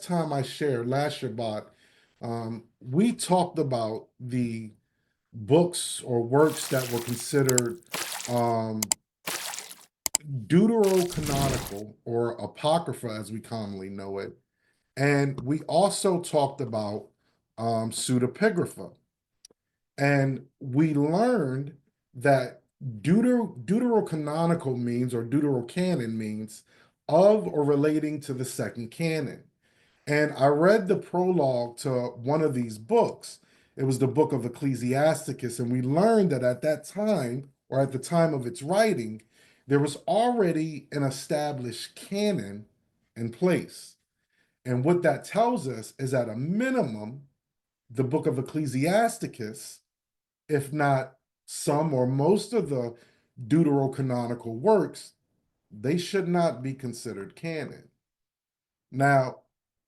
last time I shared, last Shabbat, we talked about the books or works that were considered um, deuterocanonical or apocrypha, as we commonly know it. And we also talked about pseudepigrapha. And we learned that deuterocanonical means, or deuterocanon means, of or relating to the second canon. And I read the prologue to one of these books. It was the book of Ecclesiasticus. And we learned that at that time, or at the time of its writing, there was already an established canon in place. And what that tells us is, at a minimum, the book of Ecclesiasticus, if not some or most of the deuterocanonical works, they should not be considered canon. Now,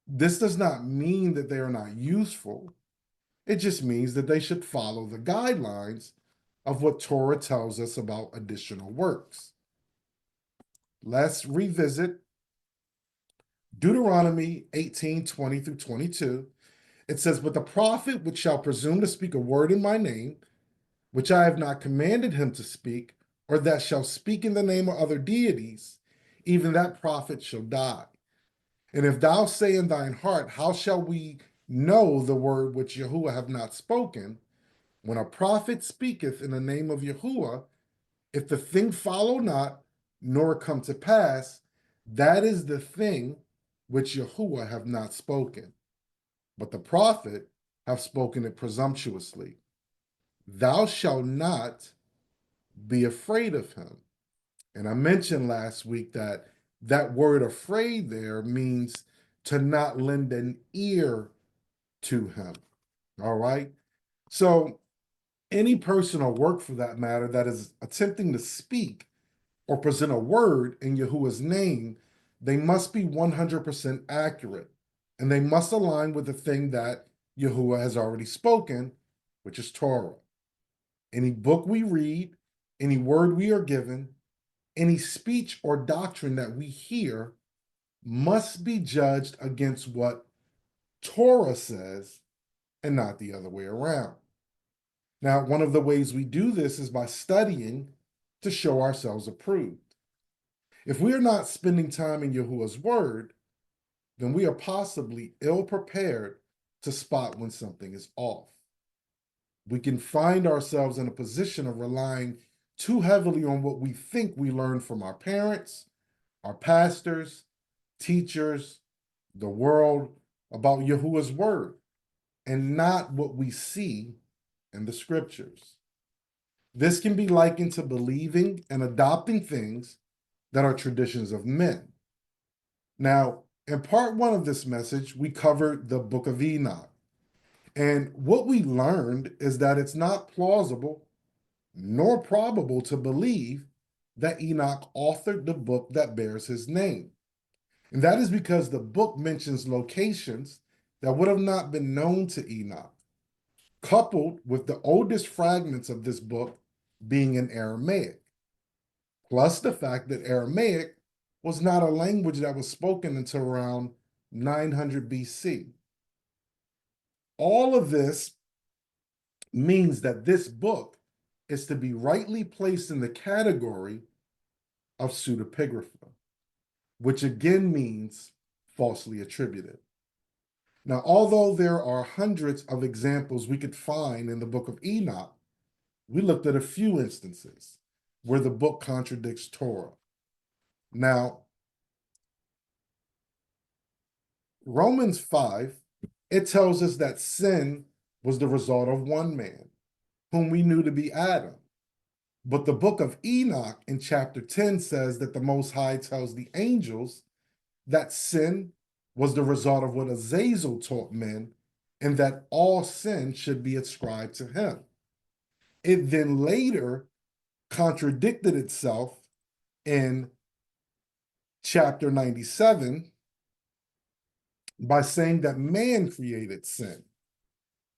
this does not mean that they are not useful. It just means that they should follow the guidelines of what Torah tells us about additional works. Let's revisit Deuteronomy 18:20 through 22. It says, "But the prophet which shall presume to speak a word in my name, which I have not commanded him to speak, or that shall speak in the name of other deities, even that prophet shall die. And if thou say in thine heart, how shall we know the word which Yahuwah have not spoken? When a prophet speaketh in the name of Yahuwah, if the thing follow not, nor come to pass, that is the thing which Yahuwah have not spoken. But the prophet have spoken it presumptuously. Thou shalt not be afraid of him." And I mentioned last week that that word afraid there means to not lend an ear to him. All right. So any person or work, for that matter, that is attempting to speak or present a word in Yahuwah's name, they must be 100% accurate, and they must align with the thing that Yahuwah has already spoken, which is Torah. Any book we read, any word we are given, any speech or doctrine that we hear must be judged against what Torah says and not the other way around. Now, one of the ways we do this is by studying to show ourselves approved. If we are not spending time in Yahuwah's word, then we are possibly ill prepared to spot when something is off. We can find ourselves in a position of relying too heavily on what we think we learned from our parents, our pastors, teachers, the world about Yahuwah's word, and not what we see in the scriptures. This can be likened to believing and adopting things that are traditions of men. Now, in part one of this message, we covered the book of Enoch. And what we learned is that it's not plausible nor probable to believe that Enoch authored the book that bears his name. And that is because the book mentions locations that would have not been known to Enoch, coupled with the oldest fragments of this book being in Aramaic, plus the fact that Aramaic was not a language that was spoken until around 900 BC. All of this means that this book is to be rightly placed in the category of pseudepigrapha, which again means falsely attributed. Now, although there are hundreds of examples we could find in the book of Enoch, we looked at a few instances where the book contradicts Torah. Now, Romans 5, it tells us that sin was the result of one man, whom we knew to be Adam. But the book of Enoch in chapter 10 says that the Most High tells the angels that sin was the result of what Azazel taught men, and that all sin should be ascribed to him. It then later contradicted itself in chapter 97 by saying that man created sin.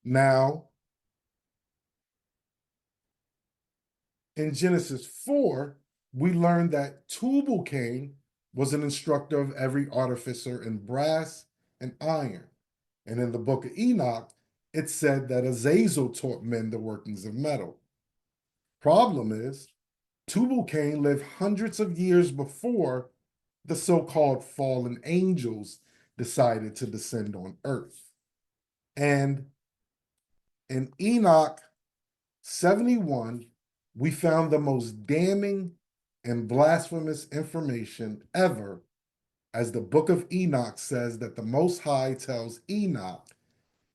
Now, in Genesis 4, we learned that Tubal-Cain was an instructor of every artificer in brass and iron. And in the book of Enoch, it said that Azazel taught men the workings of metal. Problem is, Tubal-Cain lived hundreds of years before the so-called fallen angels decided to descend on earth. And in Enoch 71, we found the most damning and blasphemous information ever, as the book of Enoch says that the Most High tells Enoch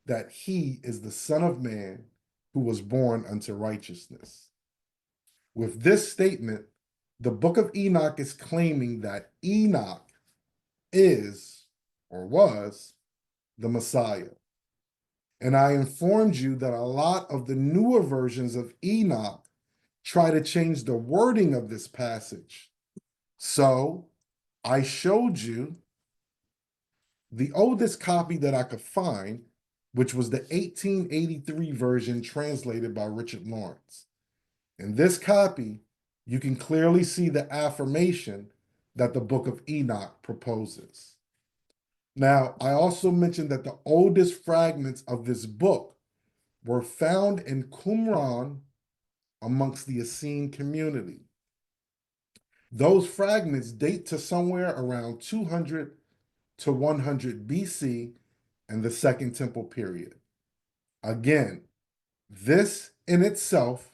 that he is the Son of Man who was born unto righteousness. With this statement, the book of Enoch is claiming that Enoch is or was the Messiah. And I informed you that a lot of the newer versions of Enoch try to change the wording of this passage. So I showed you the oldest copy that I could find, which was the 1883 version translated by Richard Lawrence. In this copy, you can clearly see the affirmation that the book of Enoch proposes. Now, I also mentioned that the oldest fragments of this book were found in Qumran amongst the Essene community. Those fragments date to somewhere around 200 to 100 BC and the Second Temple period. Again, this in itself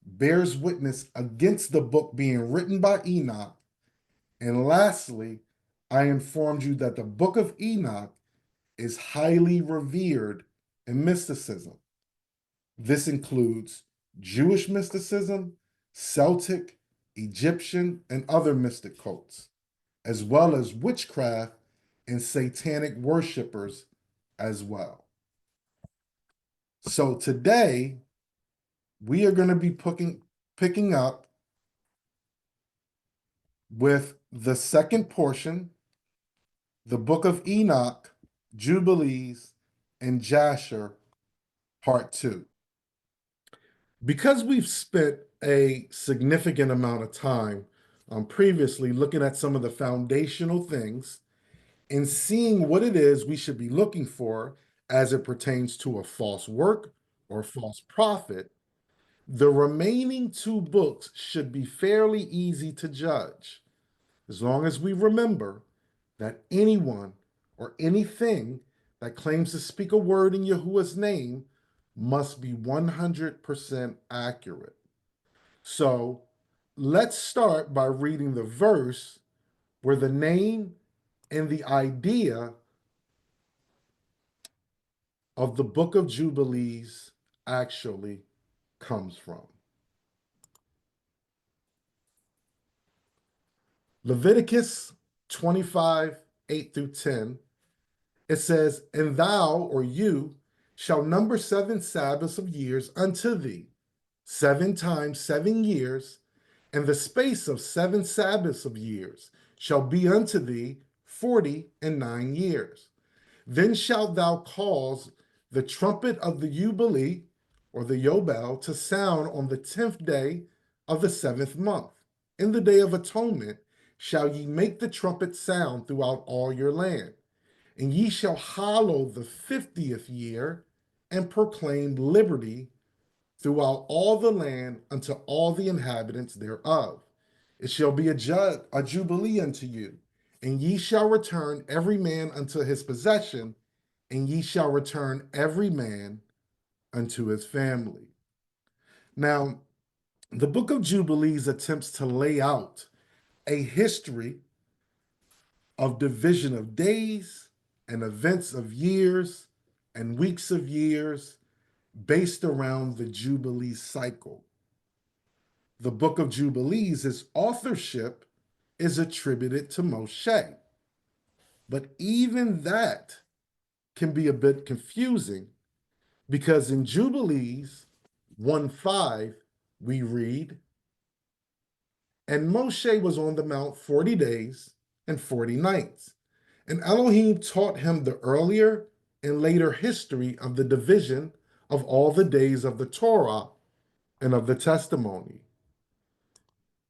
bears witness against the book being written by Enoch. And lastly, I informed you that the book of Enoch is highly revered in mysticism. This includes Jewish mysticism, Celtic, Egyptian, and other mystic cults, as well as witchcraft and satanic worshipers as well. So today, we are going to be picking up with the second portion, the book of Enoch, Jubilees, and Jasher, part 2. Because we've spent a significant amount of time previously looking at some of the foundational things and seeing what it is we should be looking for as it pertains to a false work or false prophet, the remaining 2 books should be fairly easy to judge, as long as we remember that anyone or anything that claims to speak a word in Yahuwah's name must be 100% accurate. So let's start by reading the verse where the name and the idea of the book of Jubilees actually comes from. Leviticus 25, 8 through 10, it says, "And thou, or you, shall number 7 Sabbaths of years unto thee, 7 times 7 years, and the space of 7 Sabbaths of years shall be unto thee 49 years. Then shalt thou cause the trumpet of the Jubilee, or the Yobel, to sound on the 10th day of the 7th month. In the day of atonement shall ye make the trumpet sound throughout all your land. And ye shall hallow the 50th year and proclaim liberty throughout all the land unto all the inhabitants thereof. It shall be a jubilee unto you, and ye shall return every man unto his possession, and ye shall return every man unto his family." Now, the book of Jubilees attempts to lay out a history of division of days and events of years and weeks of years based around the Jubilee cycle. The book of Jubilees, its authorship is attributed to Moshe. But even that can be a bit confusing because in Jubilees 1:5, we read, "And Moshe was on the mount 40 days and 40 nights. And Elohim taught him the earlier and later history of the division of all the days of the Torah and of the testimony."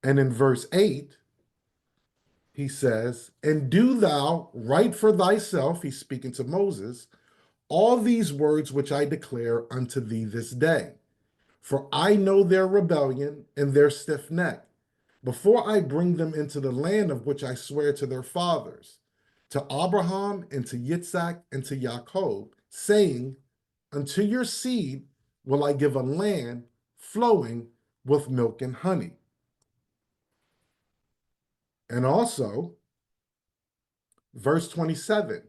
And in verse 8, he says, and do thou write for thyself, he's speaking to Moses, all these words which I declare unto thee this day. For I know their rebellion and their stiff neck, before I bring them into the land of which I swear to their fathers, to Abraham and to Yitzhak and to Jacob, saying, unto your seed will I give a land flowing with milk and honey. And also, verse 27,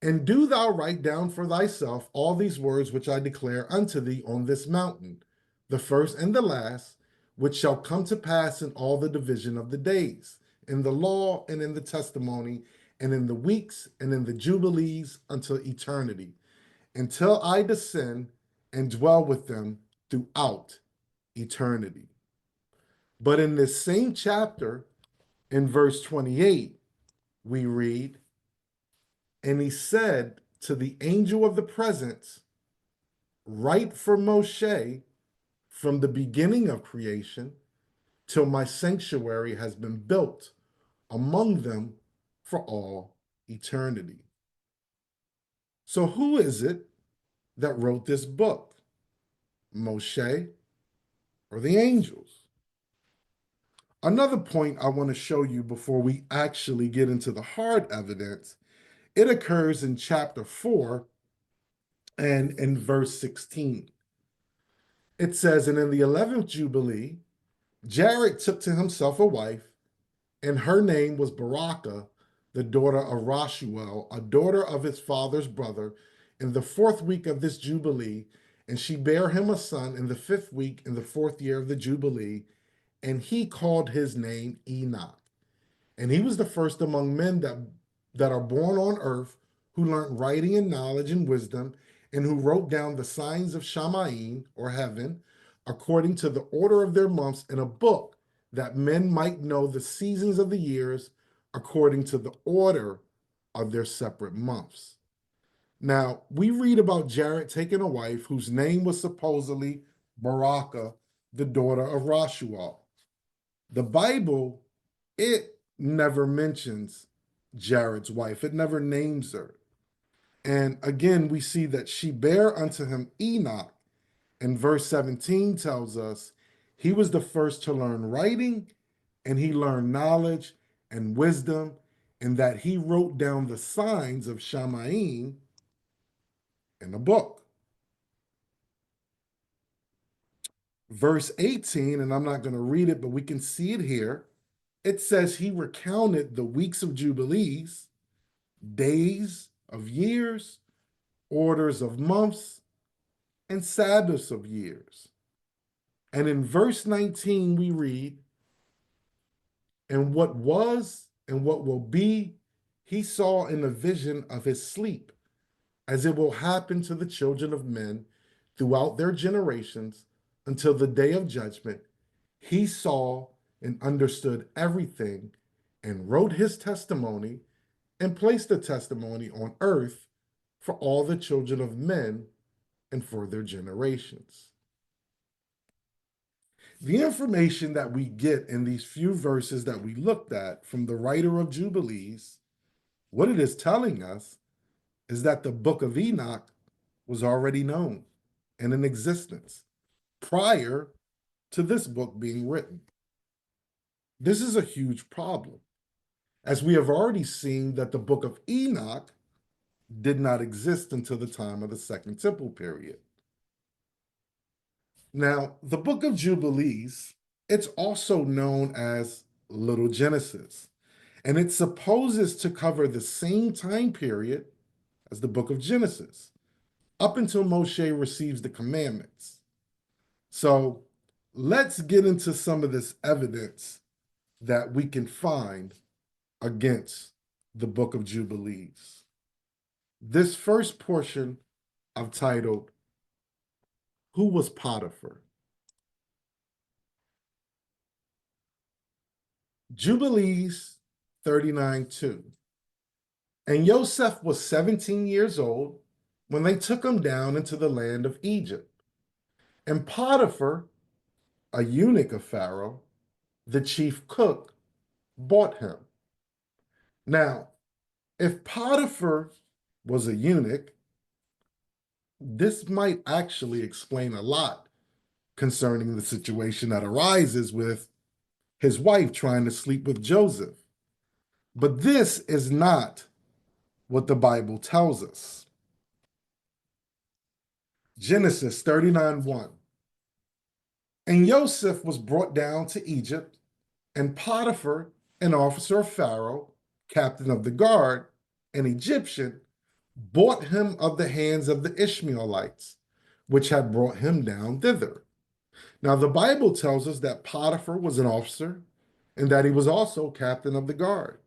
and do thou write down for thyself all these words which I declare unto thee on this mountain, the first and the last, which shall come to pass in all the division of the days, in the law and in the testimony, and in the weeks and in the jubilees until eternity, until I descend and dwell with them throughout eternity. But in this same chapter, in verse 28, we read, and he said to the angel of the presence, write for Moshe from the beginning of creation till my sanctuary has been built among them for all eternity. So who is it that wrote this book? Moshe or the angels? Another point I want to show you before we actually get into the hard evidence, it occurs in chapter 4 and in verse 16. It says, and in the 11th Jubilee, Jared took to himself a wife, and her name was Barakah, the daughter of Rashuel, a daughter of his father's brother, in the 4th week of this Jubilee, and she bare him a son in the 5th week in the 4th year of the Jubilee, and he called his name Enoch. And he was the first among men that are born on earth who learned writing and knowledge and wisdom, and who wrote down the signs of Shamayim, or heaven, according to the order of their months in a book, that men might know the seasons of the years according to the order of their separate months. Now, we read about Jared taking a wife whose name was supposedly Barakah, the daughter of Rashual. The Bible, it never mentions Jared's wife. It never names her. And again, we see that she bare unto him Enoch. And verse 17 tells us he was the first to learn writing, and he learned knowledge and wisdom, and that he wrote down the signs of Shamayim in a book. Verse 18, and I'm not going to read it, but we can see it here. It says he recounted the weeks of Jubilees, days of years, orders of months, and Sabbaths of years. And in verse 19, we read, and what was and what will be, he saw in the vision of his sleep, as it will happen to the children of men throughout their generations until the day of judgment. He saw and understood everything and wrote his testimony and placed the testimony on earth for all the children of men and for their generations. The information that we get in these few verses that we looked at from the writer of Jubilees, what it is telling us is that the book of Enoch was already known and in existence prior to this book being written. This is a huge problem, as we have already seen that the book of Enoch did not exist until the time of the Second Temple period. Now, the book of Jubilees, it's also known as Little Genesis, and it supposes to cover the same time period as the book of Genesis, up until Moshe receives the commandments. So let's get into some of this evidence that we can find against the book of Jubilees. This first portion I've titled, Who Was Potiphar? Jubilees 39:2. And Joseph was 17 years old when they took him down into the land of Egypt. And Potiphar, a eunuch of Pharaoh, the chief cook, bought him. Now, if Potiphar was a eunuch, this might actually explain a lot concerning the situation that arises with his wife trying to sleep with Joseph. But this is not what the Bible tells us. Genesis 39:1. And Joseph was brought down to Egypt, and Potiphar, an officer of Pharaoh, captain of the guard, an Egyptian, bought him of the hands of the Ishmaelites, which had brought him down thither. Now, the Bible tells us that Potiphar was an officer and that he was also captain of the guard,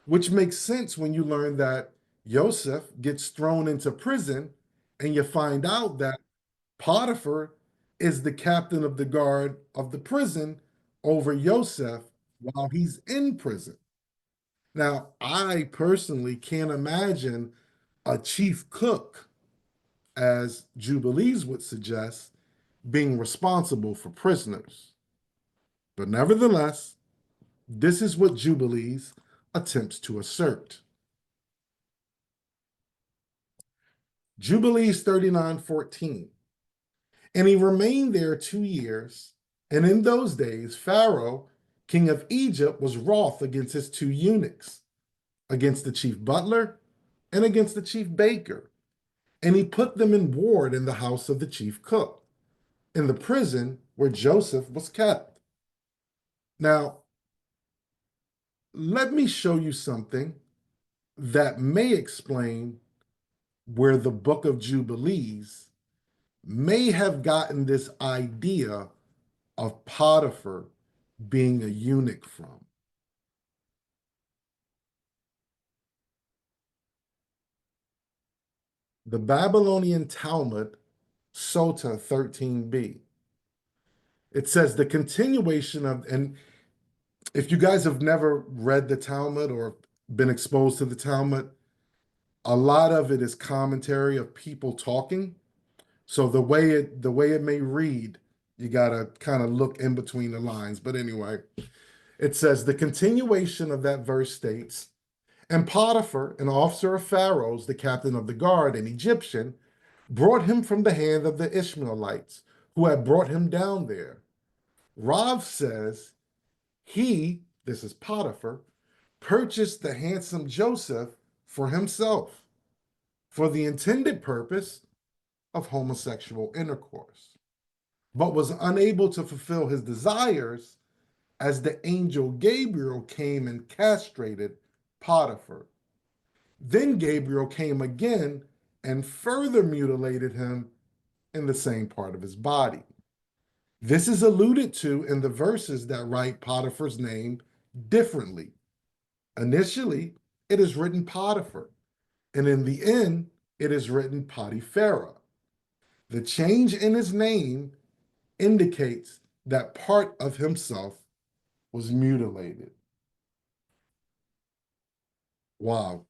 which makes sense when you learn that Joseph gets thrown into prison and you find out that Potiphar is the captain of the guard of the prison over Joseph while he's in prison. Now, I personally can't imagine a chief cook, as Jubilees would suggest, being responsible for prisoners. But nevertheless, this is what Jubilees attempts to assert. Jubilees 39:14. And he remained there 2 years. And in those days, Pharaoh, king of Egypt, was wroth against his two eunuchs, against the chief butler and against the chief baker. And he put them in ward in the house of the chief cook, in the prison where Joseph was kept. Now, let me show you something that may explain where the book of Jubilees may have gotten this idea of Potiphar being a eunuch from. The Babylonian Talmud, Sota 13b. It says the continuation of, and if you guys have never read the Talmud or been exposed to the Talmud, a lot of it is commentary of people talking. So the way it may read, you gotta kind of look in between the lines. But anyway, it says the continuation of that verse states, and Potiphar, an officer of Pharaoh's, the captain of the guard, an Egyptian, brought him from the hand of the Ishmaelites, who had brought him down there. Rav says he, this is Potiphar, purchased the handsome Joseph for himself for the intended purpose of homosexual intercourse, but was unable to fulfill his desires as the angel Gabriel came and castrated Potiphar. Then Gabriel came again and further mutilated him in the same part of his body. This is alluded to in the verses that write Potiphar's name differently. Initially, it is written Potiphar, and in the end, it is written Potipharah. The change in his name indicates that part of himself was mutilated. Wow.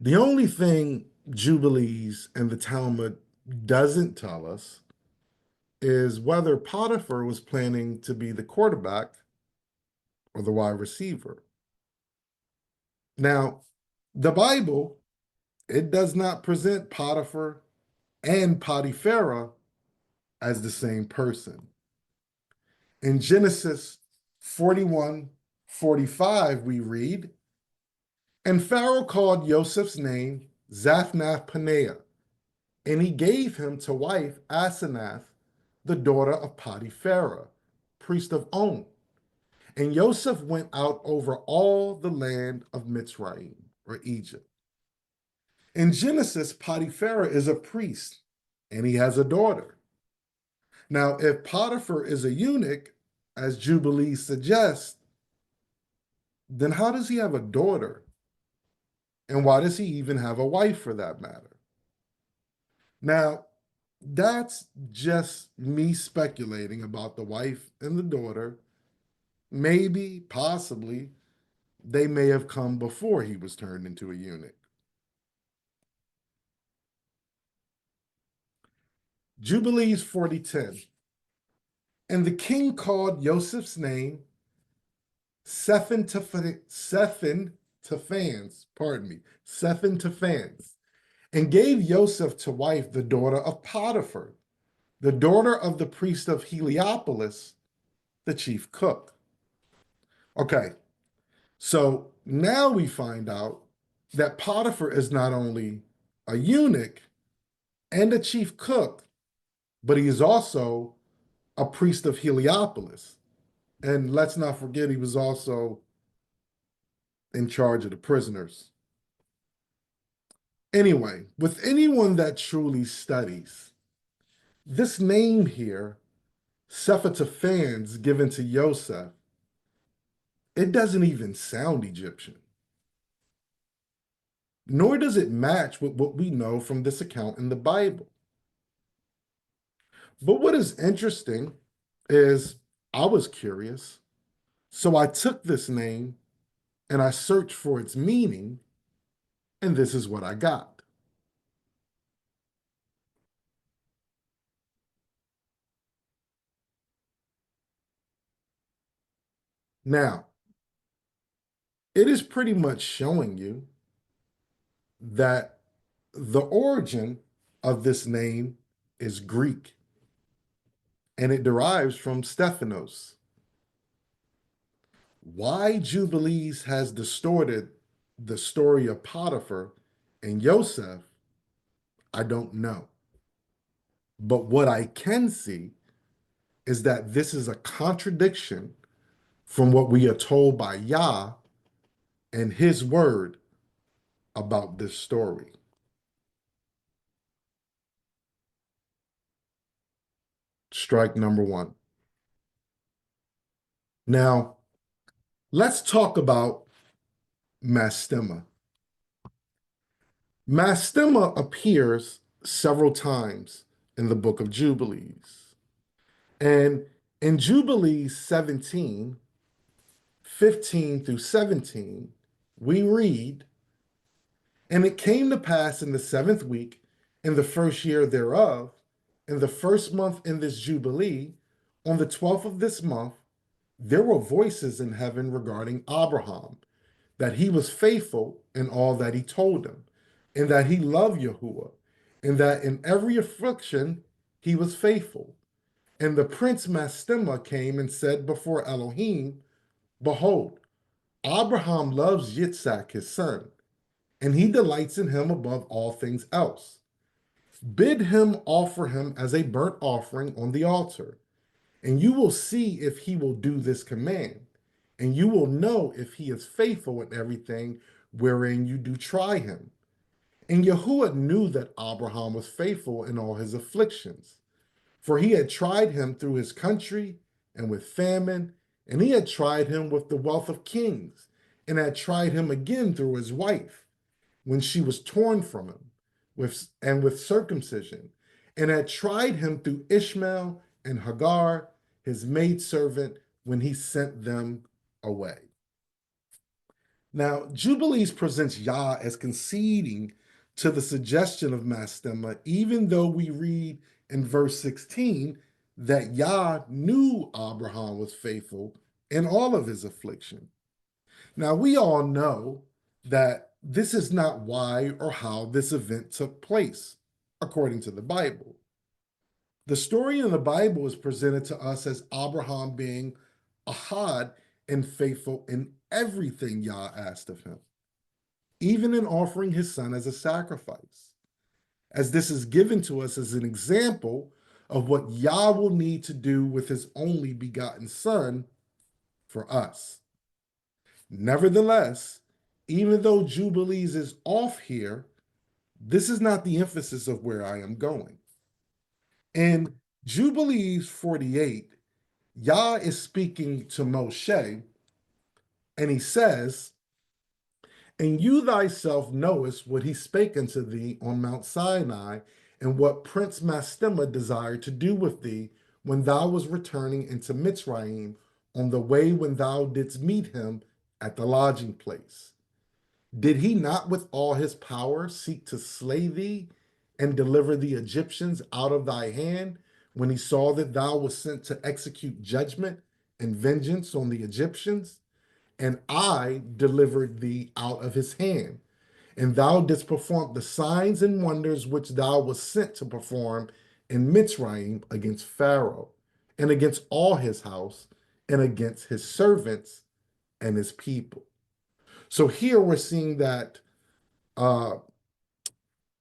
The only thing Jubilees and the Talmud doesn't tell us is whether Potiphar was planning to be the quarterback or the wide receiver. Now, the Bible, it does not present Potiphar and Potipharah as the same person. In Genesis 41:45, we read, and Pharaoh called Joseph's name Zaphnath Paneah, and he gave him to wife Asenath, the daughter of Potipharah, priest of On. And Joseph went out over all the land of Mitzrayim, or Egypt. In Genesis, Potipharah is a priest, and he has a daughter. Now, if Potiphar is a eunuch, as Jubilee suggests, then how does he have a daughter? And why does he even have a wife for that matter? Now, that's just me speculating about the wife and the daughter. Maybe, possibly, they may have come before he was turned into a eunuch. Jubilees 40:10. And the king called Joseph's name Sethan to fans, and gave Joseph to wife the daughter of Potiphar, the daughter of the priest of Heliopolis, the chief cook. Okay, so now we find out that Potiphar is not only a eunuch and a chief cook, but he is also a priest of Heliopolis. And let's not forget, he was also in charge of the prisoners. Anyway, with anyone that truly studies, this name here, Sephataphanes, given to Yosef, it doesn't even sound Egyptian, nor does it match with what we know from this account in the Bible. But what is interesting is I was curious, so I took this name and I searched for its meaning, and this is what I got. Now, it is pretty much showing you that the origin of this name is Greek, and it derives from Stephanos. Why Jubilees has distorted the story of Potiphar and Yosef, I don't know. But what I can see is that this is a contradiction from what we are told by Yah and his word about this story. Strike number one. Now, let's talk about Mastema. Mastema appears several times in the book of Jubilees. And in Jubilees 17, 15 through 17, we read, "And it came to pass in the seventh week, in the first year thereof, in the first month in this Jubilee, on the 12th of this month, there were voices in heaven regarding Abraham, that he was faithful in all that he told them, and that he loved Yahuwah, and that in every affliction he was faithful. And the prince Mastema came and said before Elohim, Behold, Abraham loves Yitzhak his son, and he delights in him above all things else. Bid him offer him as a burnt offering on the altar, and you will see if he will do this command, and you will know if he is faithful in everything wherein you do try him. And Yahuwah knew that Abraham was faithful in all his afflictions, for he had tried him through his country and with famine, and he had tried him with the wealth of kings, and had tried him again through his wife, when she was torn from him, with circumcision, and had tried him through Ishmael and Hagar, his maidservant, when he sent them away." Now, Jubilees presents Yah as conceding to the suggestion of Mastema, even though we read in verse 16 that Yah knew Abraham was faithful in all of his affliction. Now, we all know that this is not why or how this event took place, according to the Bible. The story in the Bible is presented to us as Abraham being ahad and faithful in everything Yah asked of him, even in offering his son as a sacrifice, as this is given to us as an example of what Yah will need to do with his only begotten son for us. Nevertheless, even though Jubilees is off here, this is not the emphasis of where I am going. In Jubilees 48, Yah is speaking to Moshe, and he says, "And you thyself knowest what he spake unto thee on Mount Sinai, and what Prince Mastema desired to do with thee when thou was returning into Mitzrayim, on the way when thou didst meet him at the lodging place. Did he not with all his power seek to slay thee and deliver the Egyptians out of thy hand when he saw that thou was sent to execute judgment and vengeance on the Egyptians? and I delivered thee out of his hand. And thou didst perform the signs and wonders which thou wast sent to perform in Mitzrayim against Pharaoh, and against all his house, and against his servants and his people. So here we're seeing that uh,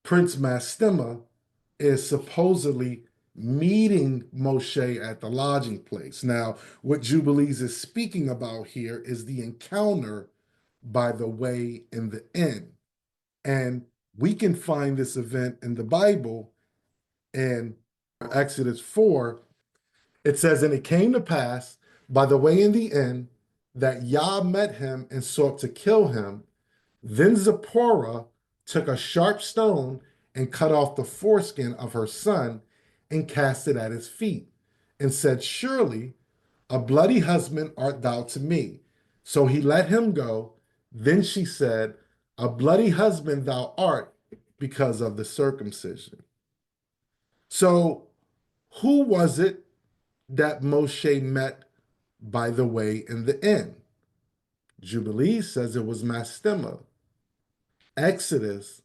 Prince Mastema is supposedly meeting Moshe at the lodging place. Now, what Jubilees is speaking about here is the encounter by the way in the inn. And we can find this event in the Bible in Exodus 4. It says, "And it came to pass by the way in the inn that Yah met him and sought to kill him. Then Zipporah took a sharp stone and cut off the foreskin of her son and cast it at his feet, and said, Surely a bloody husband art thou to me. So he let him go. Then she said, A bloody husband thou art because of the circumcision." So who was it that Moshe met by the way in the inn? Jubilee says it was Mastema. Exodus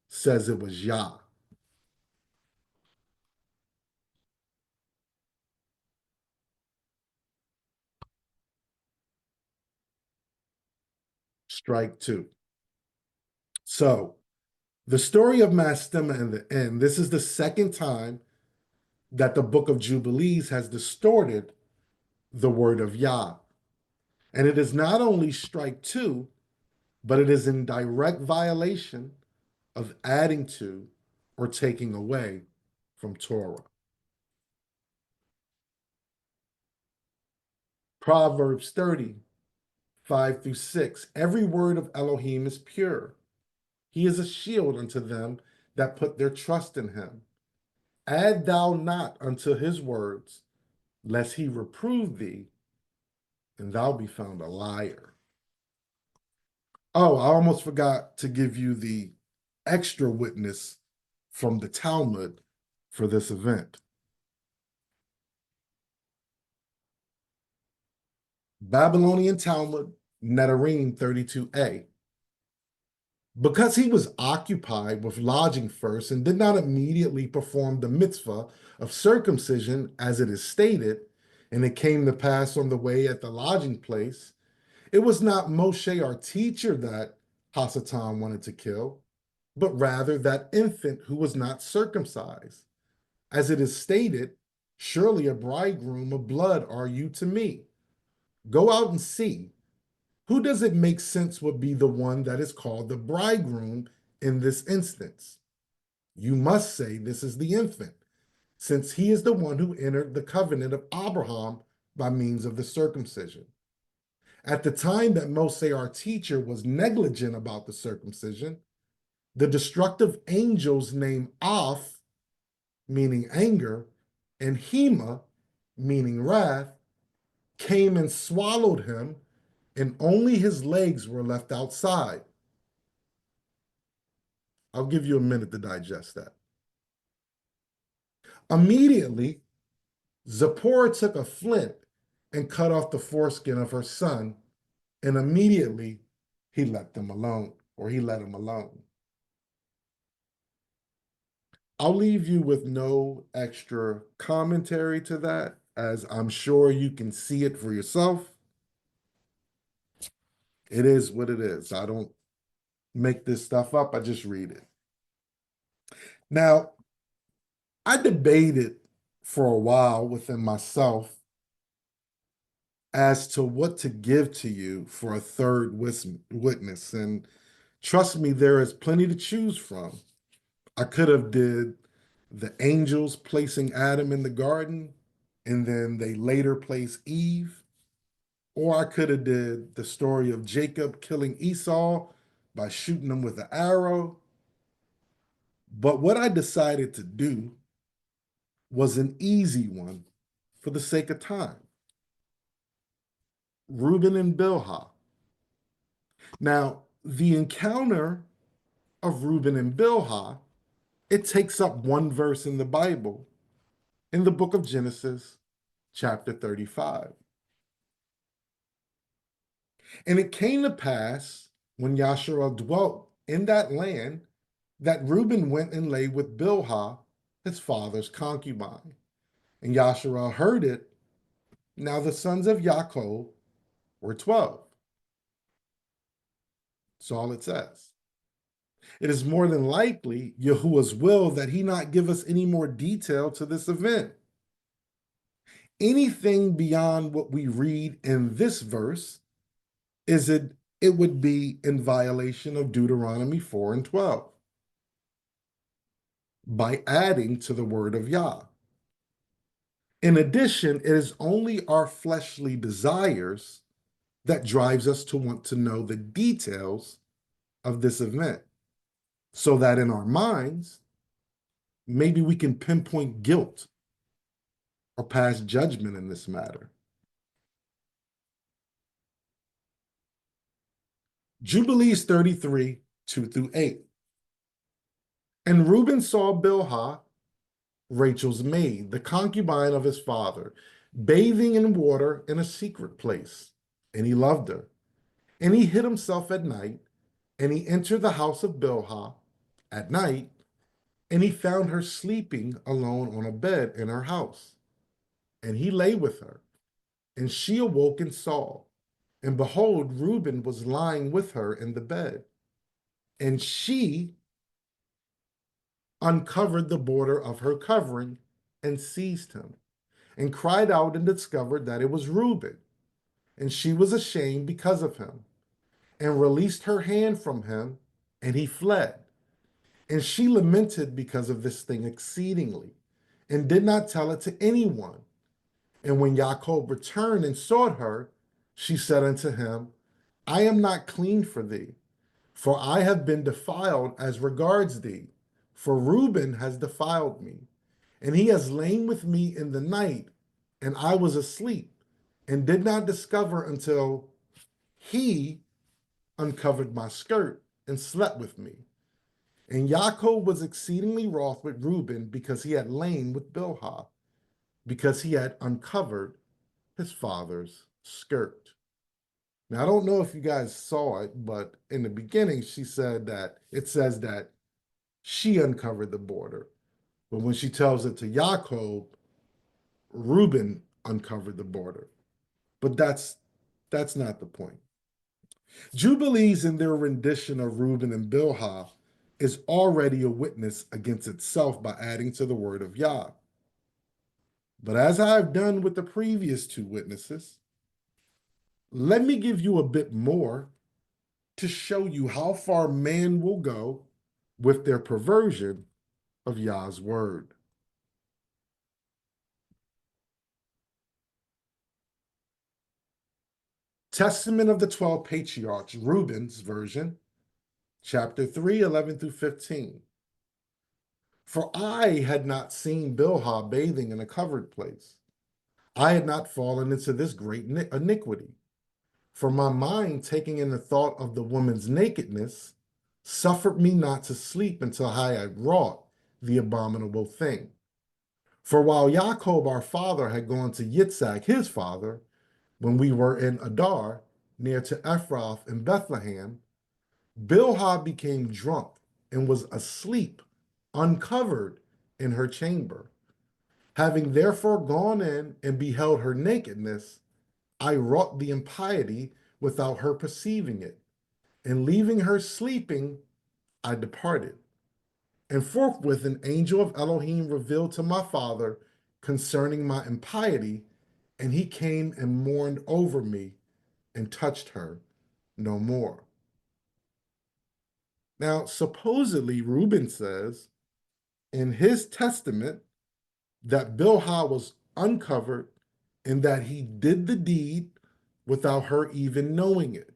says it was Yah. Strike two. So the story of Mastema in the end, this is the second time that the book of Jubilees has distorted the word of Yah. And it is not only strike two, but it is in direct violation of adding to or taking away from Torah. Proverbs 30, 5 through 6. Every word of Elohim is pure. He is a shield unto them that put their trust in him. Add thou not unto his words, lest he reprove thee, and thou be found a liar. Oh, I almost forgot to give you the extra witness from the Talmud for this event. Babylonian Talmud, Nedarim 32a. Because he was occupied with lodging first and did not immediately perform the mitzvah of circumcision as it is stated, and it came to pass on the way at the lodging place, it was not Moshe our teacher that Hasatan wanted to kill, but rather that infant who was not circumcised. As it is stated, surely a bridegroom of blood are you to me. Go out and see. Who does it make sense would be the one that is called the bridegroom in this instance? You must say this is the infant, since he is the one who entered the covenant of Abraham by means of the circumcision. At the time that Moshe, our teacher, was negligent about the circumcision, the destructive angels named Af, meaning anger, and Hema, meaning wrath, came and swallowed him, and only his legs were left outside. I'll give you a minute to digest that. Immediately, Zipporah took a flint and cut off the foreskin of her son, and immediately he let them alone, or he let him alone. I'll leave you with no extra commentary to that, as I'm sure you can see it for yourself. It is what it is. I don't make this stuff up, I just read it. Now, I debated for a while within myself as to what to give to you for a third witness. And trust me, there is plenty to choose from. I could have did the angels placing Adam in the garden, and then they later place Eve. Or I could have did the story of Jacob killing Esau by shooting him with an arrow. But what I decided to do was an easy one for the sake of time. Reuben and Bilhah. Now, the encounter of Reuben and Bilhah, it takes up one verse in the Bible, in the book of Genesis, chapter 35. And it came to pass when Yasharah dwelt in that land that Reuben went and lay with Bilhah, his father's concubine. And Yasharah heard it. Now the sons of Yaakov were 12. That's all it says. It is more than likely Yahuwah's will that he not give us any more detail to this event. Anything beyond what we read in this verse it would be in violation of Deuteronomy 4 and 12 by adding to the word of Yah. In addition, it is only our fleshly desires that drives us to want to know the details of this event, so that in our minds, maybe we can pinpoint guilt or pass judgment in this matter. Jubilees 33, 2 through 8. And Reuben saw Bilhah, Rachel's maid, the concubine of his father, bathing in water in a secret place, and he loved her. And he hid himself at night, and he entered the house of Bilhah at night, and he found her sleeping alone on a bed in her house. And he lay with her, and she awoke and saw, and behold, Reuben was lying with her in the bed. And she uncovered the border of her covering and seized him, and cried out and discovered that it was Reuben. And she was ashamed because of him, and released her hand from him, and he fled. And she lamented because of this thing exceedingly, and did not tell it to anyone. And when Yaakov returned and sought her, she said unto him, I am not clean for thee, for I have been defiled as regards thee. For Reuben has defiled me, and he has lain with me in the night, and I was asleep, and did not discover until he uncovered my skirt and slept with me. And Yaakov was exceedingly wroth with Reuben because he had lain with Bilhah, because he had uncovered his father's skirt. Now, I don't know if you guys saw it, but in the beginning, it says that she uncovered the border. But when she tells it to Yaakov, Reuben uncovered the border. But that's not the point. Jubilees in their rendition of Reuben and Bilhah is already a witness against itself by adding to the word of Yah. But as I've done with the previous two witnesses, let me give you a bit more to show you how far man will go with their perversion of Yah's word. Testament of the 12 Patriarchs, Reuben's version, chapter 3, 11 through 15. For I had not seen Bilhah bathing in a covered place. I had not fallen into this great iniquity. For my mind, taking in the thought of the woman's nakedness, suffered me not to sleep until I had wrought the abominable thing. For while Jacob our father had gone to Yitzhak his father, when we were in Adar, near to Ephrath in Bethlehem, Bilhah became drunk and was asleep, uncovered in her chamber. Having therefore gone in and beheld her nakedness, I wrought the impiety without her perceiving it. And leaving her sleeping, I departed. And forthwith an angel of Elohim revealed to my father concerning my impiety, and he came and mourned over me and touched her no more. Now, supposedly, Reuben says in his testament that Bilhah was uncovered and that he did the deed without her even knowing it.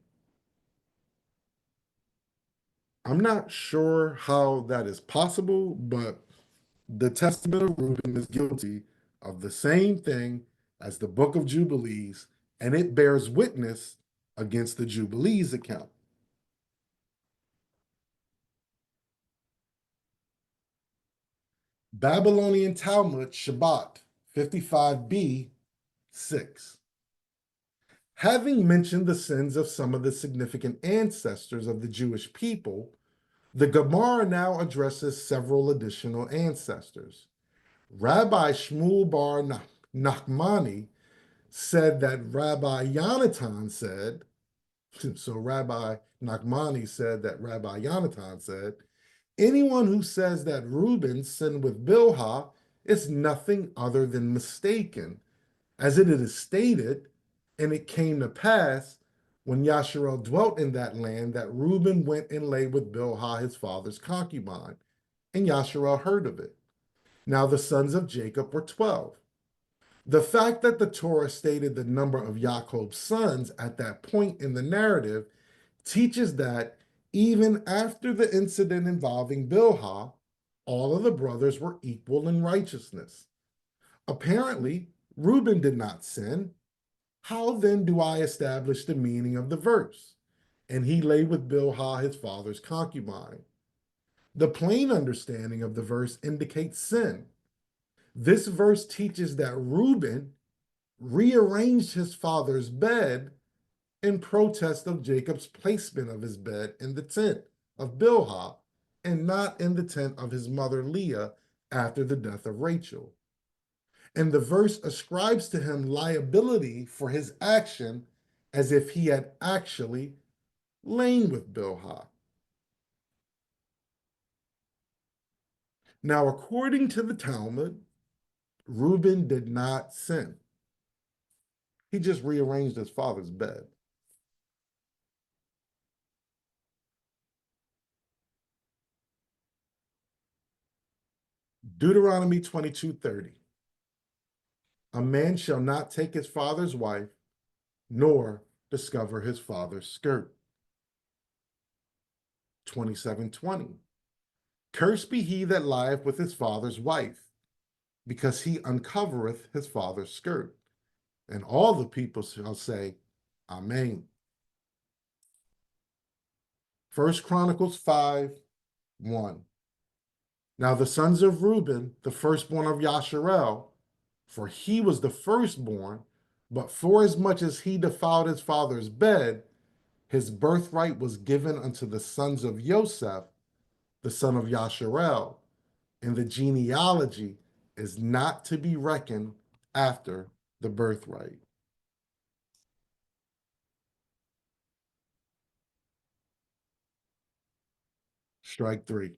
I'm not sure how that is possible, but the Testament of Reuben is guilty of the same thing as the Book of Jubilees, and it bears witness against the Jubilees account. Babylonian Talmud, Shabbat 55b, 6. Having mentioned the sins of some of the significant ancestors of the Jewish people, the Gemara now addresses several additional ancestors. Rabbi Shmuel bar Nachmani said that Rabbi Yonatan said, so Rabbi Nachmani said that Rabbi Yonatan said, anyone who says that Reuben sinned with Bilhah is nothing other than mistaken, as it is stated, and it came to pass when Yasharel dwelt in that land that Reuben went and lay with Bilhah his father's concubine, and Yasharel heard of it. Now the sons of Jacob were 12. The fact that the Torah stated the number of Jacob's sons at that point in the narrative teaches that even after the incident involving Bilhah, all of the brothers were equal in righteousness. Apparently, Reuben did not sin. How then do I establish the meaning of the verse? And he lay with Bilhah, his father's concubine. The plain understanding of the verse indicates sin. This verse teaches that Reuben rearranged his father's bed in protest of Jacob's placement of his bed in the tent of Bilhah and not in the tent of his mother Leah after the death of Rachel. And the verse ascribes to him liability for his action as if he had actually lain with Bilhah. Now, according to the Talmud, Reuben did not sin. He just rearranged his father's bed. Deuteronomy 22:30. A man shall not take his father's wife, nor discover his father's skirt. 27:20. Cursed be he that lieth with his father's wife, because he uncovereth his father's skirt. And all the people shall say, Amen. 1 Chronicles 5:1. Now the sons of Reuben, the firstborn of Yasharel, for he was the firstborn, but forasmuch as he defiled his father's bed, his birthright was given unto the sons of Joseph, the son of Yasharel, and the genealogy is not to be reckoned after the birthright. Strike three.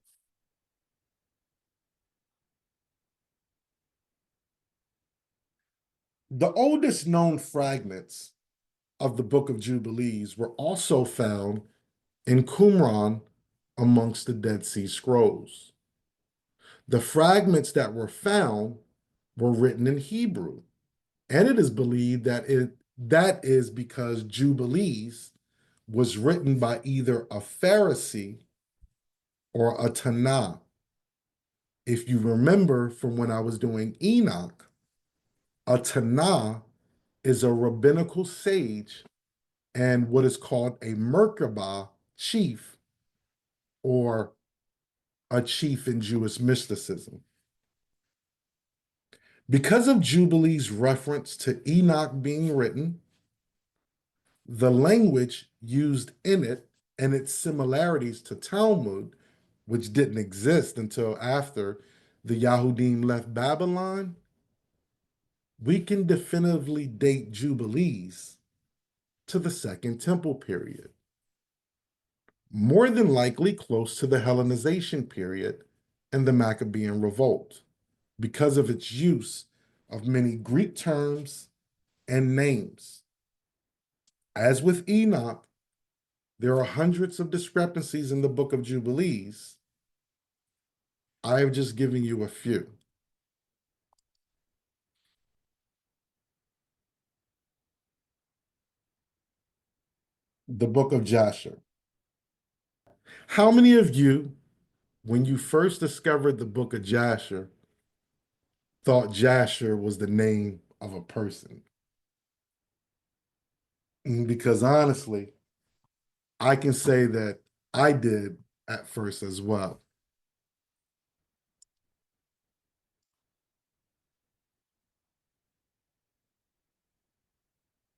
The oldest known fragments of the Book of Jubilees were also found in Qumran amongst the Dead Sea Scrolls. The fragments that were found were written in Hebrew, and it is believed that is because Jubilees was written by either a Pharisee or a Tanakh. If you remember from when I was doing Enoch, a Tanakh is a rabbinical sage and what is called a Merkabah chief or a chief in Jewish mysticism. Because of Jubilee's reference to Enoch being written, the language used in it and its similarities to Talmud, which didn't exist until after the Yahudim left Babylon, we can definitively date Jubilees to the Second Temple period, more than likely close to the Hellenization period and the Maccabean Revolt, because of its use of many Greek terms and names. As with Enoch, there are hundreds of discrepancies in the Book of Jubilees. I have just given you a few. The Book of Jasher. How many of you, when you first discovered the Book of Jasher, thought Jasher was the name of a person? Because honestly, I can say that I did at first as well.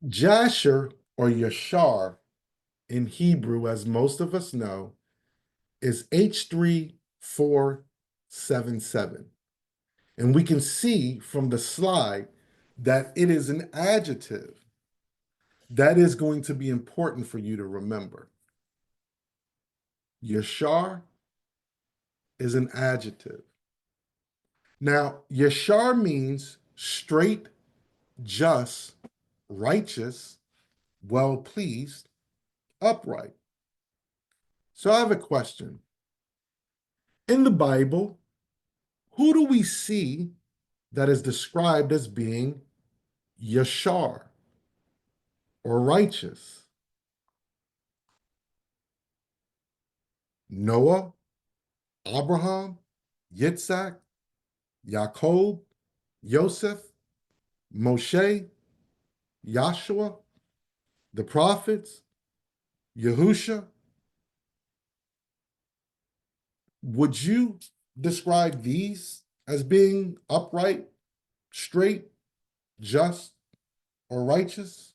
Jasher or Yashar in Hebrew, as most of us know, is H3477. And we can see from the slide that it is an adjective. That is going to be important for you to remember. Yashar is an adjective. Now, Yashar means straight, just, righteous, well pleased, upright. So I have a question. In the Bible, who do we see that is described as being Yashar or righteous? Noah, Abraham, Yitzhak, Jacob, Joseph, Moshe, Joshua, the prophets, Yahusha. Would you describe these as being upright, straight, just, or righteous?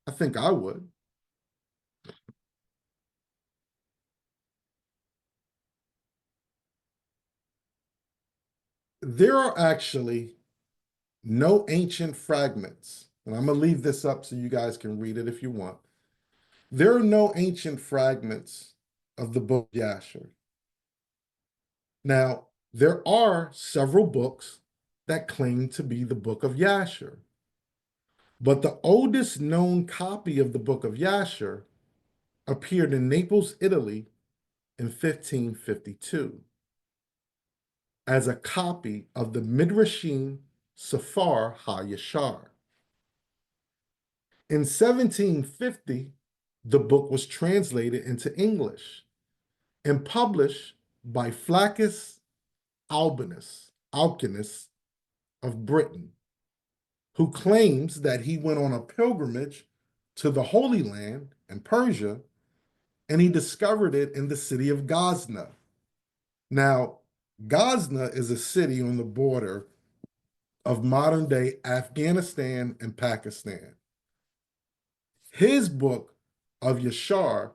I think I would. There are actually no ancient fragments, and I'm going to leave this up so you guys can read it if you want. There are no ancient fragments of the book of Jasher. Now, there are several books that claim to be the book of Jasher, but the oldest known copy of the book of Jasher appeared in Naples, Italy in 1552 as a copy of the Midrashim Safar HaYashar. In 1750, the book was translated into English and published by Flaccus Albanus of Britain, who claims that he went on a pilgrimage to the Holy Land in Persia and he discovered it in the city of Ghazna. Now, Ghazna is a city on the border of modern day Afghanistan and Pakistan. His book of Yashar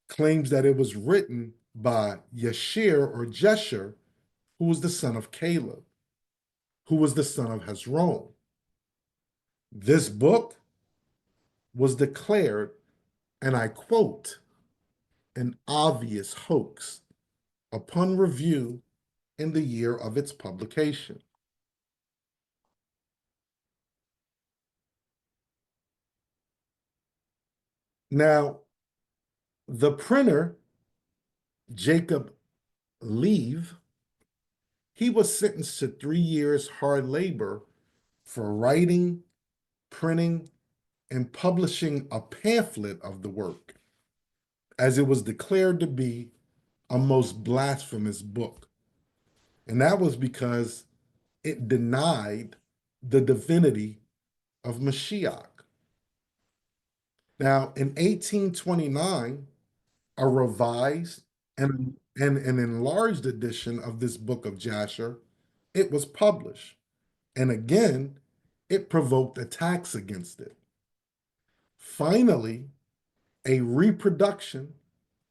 claims that it was written by Yashir or Jesher, who was the son of Caleb, who was the son of Hezron. This book was declared, and I quote, an obvious hoax upon review in the year of its publication. Now, the printer, Jacob Leave, he was sentenced to 3 years hard labor for writing, printing, and publishing a pamphlet of the work, as it was declared to be a most blasphemous book. And that was because it denied the divinity of Mashiach. Now, in 1829, a revised and an enlarged edition of this book of Jasher, it was published. And again, it provoked attacks against it. Finally, a reproduction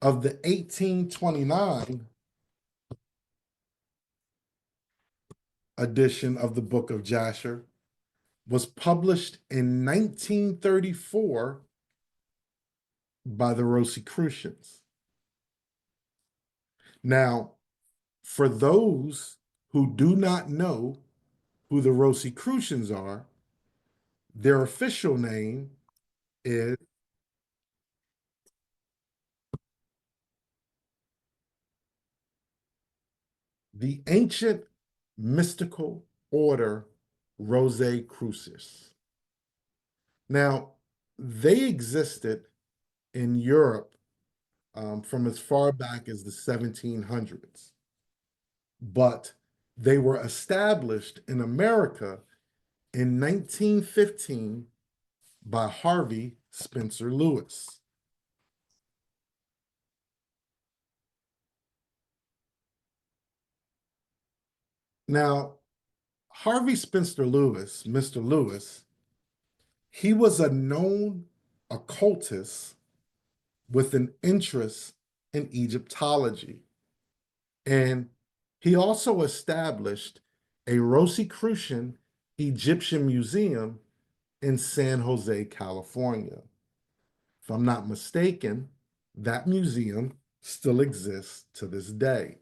of the 1829 edition of the book of Jasher was published in 1934 by the Rosicrucians. Now, for those who do not know who the Rosicrucians are, their official name is the Ancient Mystical Order Rosicrucis. Now, they existed in Europe from as far back as the 1700s, but they were established in America in 1915 by Harvey Spencer Lewis. Now, Harvey Spencer Lewis, Mr. Lewis, he was a known occultist with an interest in Egyptology. And he also established a Rosicrucian Egyptian museum in San Jose, California. If I'm not mistaken, that museum still exists to this day.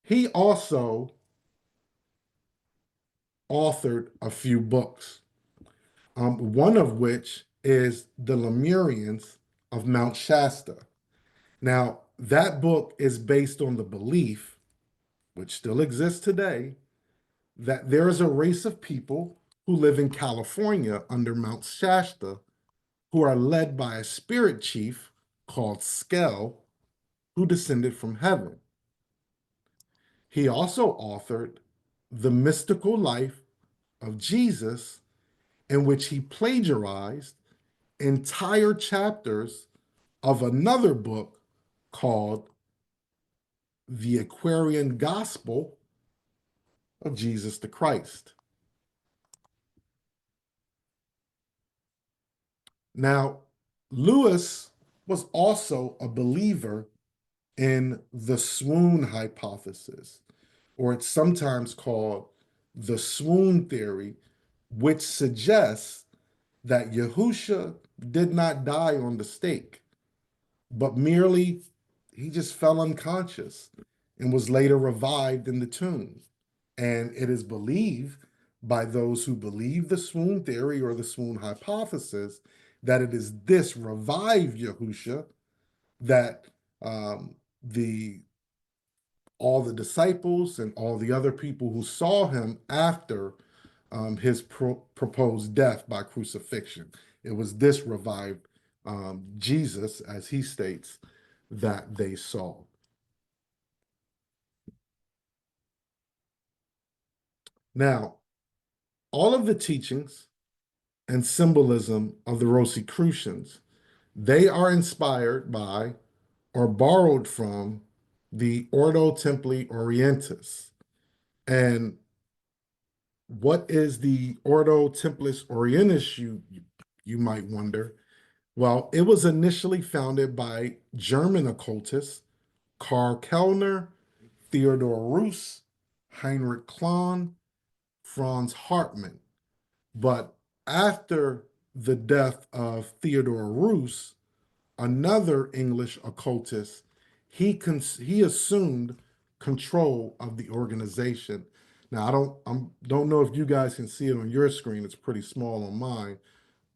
He also authored a few books, one of which is The Lemurians of Mount Shasta. Now, that book is based on the belief, which still exists today, that there is a race of people who live in California under Mount Shasta who are led by a spirit chief called Skell, who descended from heaven. He also authored The Mystical Life of Jesus, in which he plagiarized entire chapters of another book called The Aquarian Gospel of Jesus the Christ. Now, Lewis was also a believer in the swoon hypothesis, or it's sometimes called the swoon theory, which suggests that Yahusha did not die on the stake, but merely he just fell unconscious and was later revived in the tomb. And it is believed by those who believe the swoon theory or the swoon hypothesis that it is this revived Yahusha that the all the disciples and all the other people who saw him after his proposed death by crucifixion. It was this revived Jesus, as he states, that they saw. Now, all of the teachings and symbolism of the Rosicrucians, they are inspired by or borrowed from the Ordo Templi Orientis. And what is the Ordo Templis Orientis, you might wonder? Well, it was initially founded by German occultists Karl Kellner, Theodor Reuss, Heinrich Klon, Franz Hartmann. But after the death of Theodor Reuss, another English occultist, he assumed control of the organization. Now I don't know if you guys can see it on your screen. It's pretty small on mine,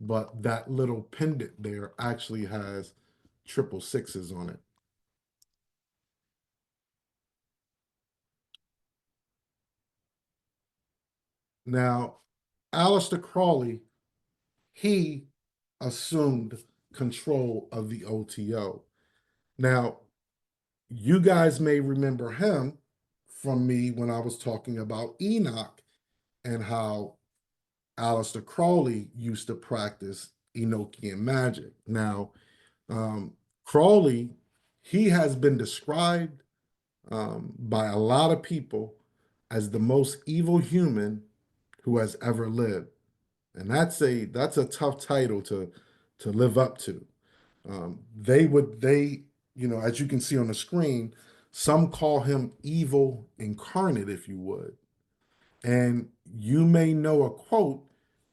but that little pendant there actually has triple sixes on it. Now, Aleister Crowley, he assumed control of the OTO. Now, you guys may remember him from me when I was talking about Enoch and how Aleister Crowley used to practice Enochian magic. Now, Crowley, he has been described by a lot of people as the most evil human who has ever lived. And that's a tough title to live up to. As you can see on the screen, some call him evil incarnate, if you would. And you may know a quote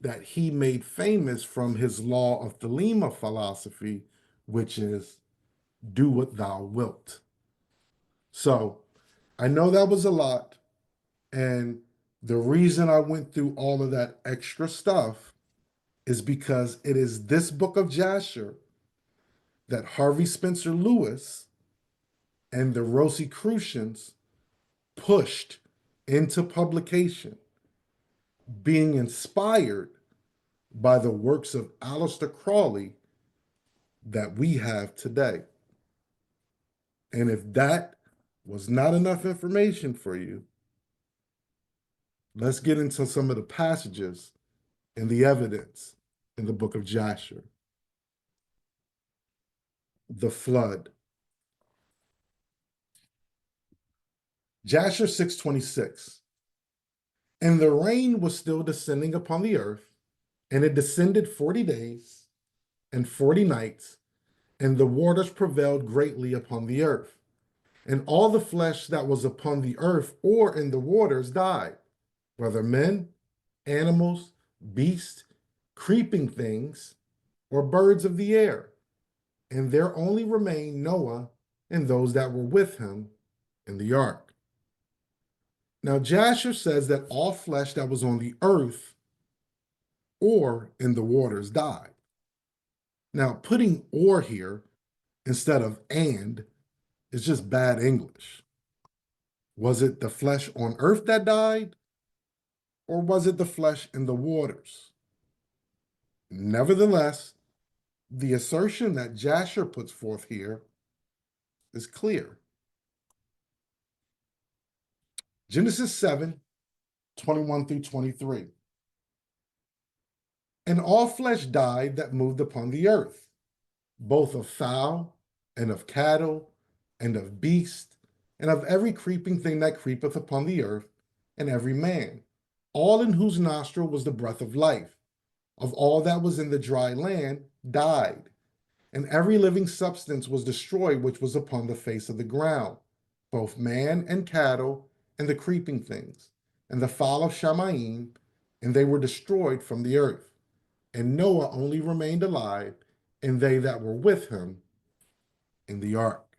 that he made famous from his law of Thelema philosophy, which is, do what thou wilt. So I know that was a lot. And the reason I went through all of that extra stuff is because it is this book of Jasher that Harvey Spencer Lewis and the Rosicrucians pushed into publication, being inspired by the works of Aleister Crowley that we have today. And if that was not enough information for you, let's get into some of the passages and the evidence in the book of Jasher. The flood. Jasher 6:26. And the rain was still descending upon the earth, and it descended 40 days and 40 nights, and the waters prevailed greatly upon the earth. And all the flesh that was upon the earth or in the waters died, whether men, animals, beasts, creeping things, or birds of the air. And there only remained Noah and those that were with him in the ark. Now, Jasher says that all flesh that was on the earth or in the waters died. Now, putting or here instead of and is just bad English. Was it the flesh on earth that died, or was it the flesh in the waters? Nevertheless, the assertion that Jasher puts forth here is clear. Genesis 7:21 through 23. And all flesh died that moved upon the earth, both of fowl and of cattle and of beast and of every creeping thing that creepeth upon the earth, and every man, all in whose nostril was the breath of life, of all that was in the dry land, died. And every living substance was destroyed which was upon the face of the ground, both man and cattle, and the creeping things, and the fowl of Shamayim, and they were destroyed from the earth. And Noah only remained alive, and they that were with him in the ark.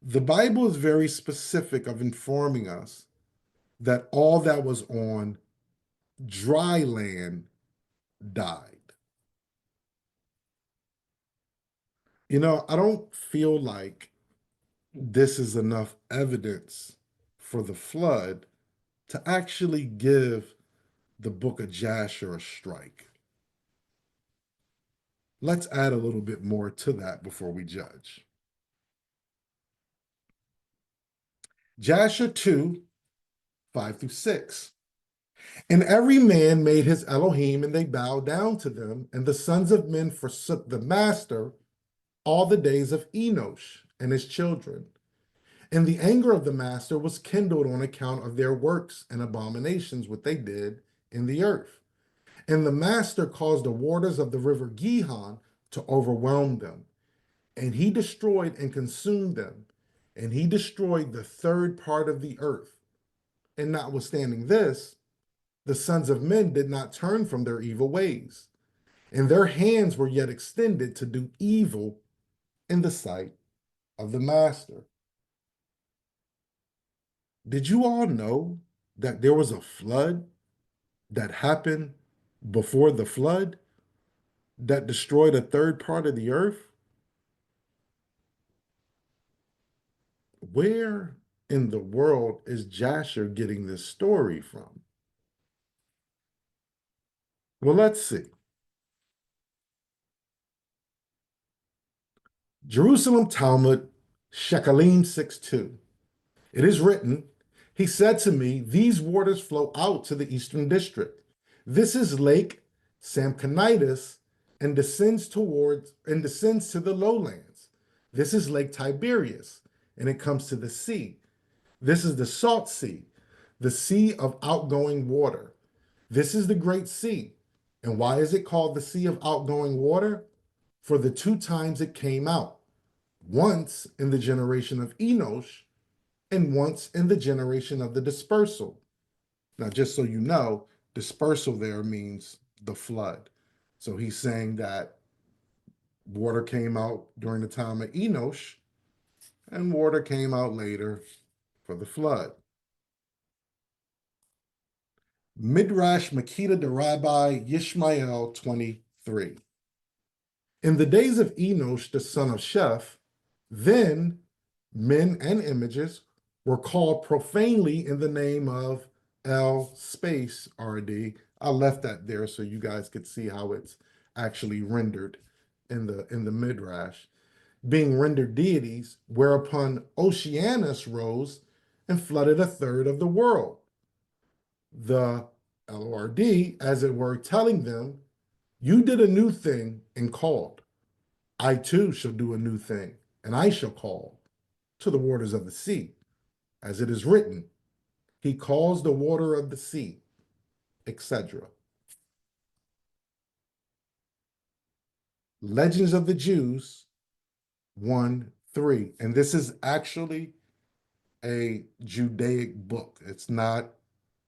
The Bible is very specific of informing us that all that was on dry land died. I don't feel like this is enough evidence for the flood to actually give the book of Jasher a strike. Let's add a little bit more to that before we judge. Jasher 2:5-6. And every man made his Elohim, and they bowed down to them, and the sons of men forsook the master all the days of Enoch and his children. And the anger of the master was kindled on account of their works and abominations, what they did in the earth. And the master caused the waters of the river Gihon to overwhelm them. And he destroyed and consumed them. And he destroyed the third part of the earth. And notwithstanding this, the sons of men did not turn from their evil ways. And their hands were yet extended to do evil in the sight of the master. Did you all know that there was a flood that happened before the flood that destroyed a third part of the earth? Where in the world is Jasher getting this story from? Well, let's see. Jerusalem Talmud, Shekalim 6:2. It is written, he said to me, these waters flow out to the eastern district. This is Lake Samconitis and descends to the lowlands. This is Lake Tiberias, and it comes to the sea. This is the Salt Sea, the sea of outgoing water. This is the Great Sea. And why is it called the Sea of Outgoing Water? For the two times it came out, once in the generation of Enoch, and once in the generation of the dispersal. Now, just so you know, dispersal there means the flood. So he's saying that water came out during the time of Enoch, and water came out later for the flood. Midrash Makita de Rabbi Yishmael 23. In the days of Enoch, the son of Sheph, then men and images were called profanely in the name of L space RD. I left that there so you guys could see how it's actually rendered in the Midrash, being rendered deities, whereupon Oceanus rose and flooded a third of the world. The LORD, as it were, telling them, you did a new thing and called. I too shall do a new thing, and I shall call to the waters of the sea. as it is written, he calls the water of the sea, etc. Legends of the Jews 1:3. And this is actually a Judaic book. It's not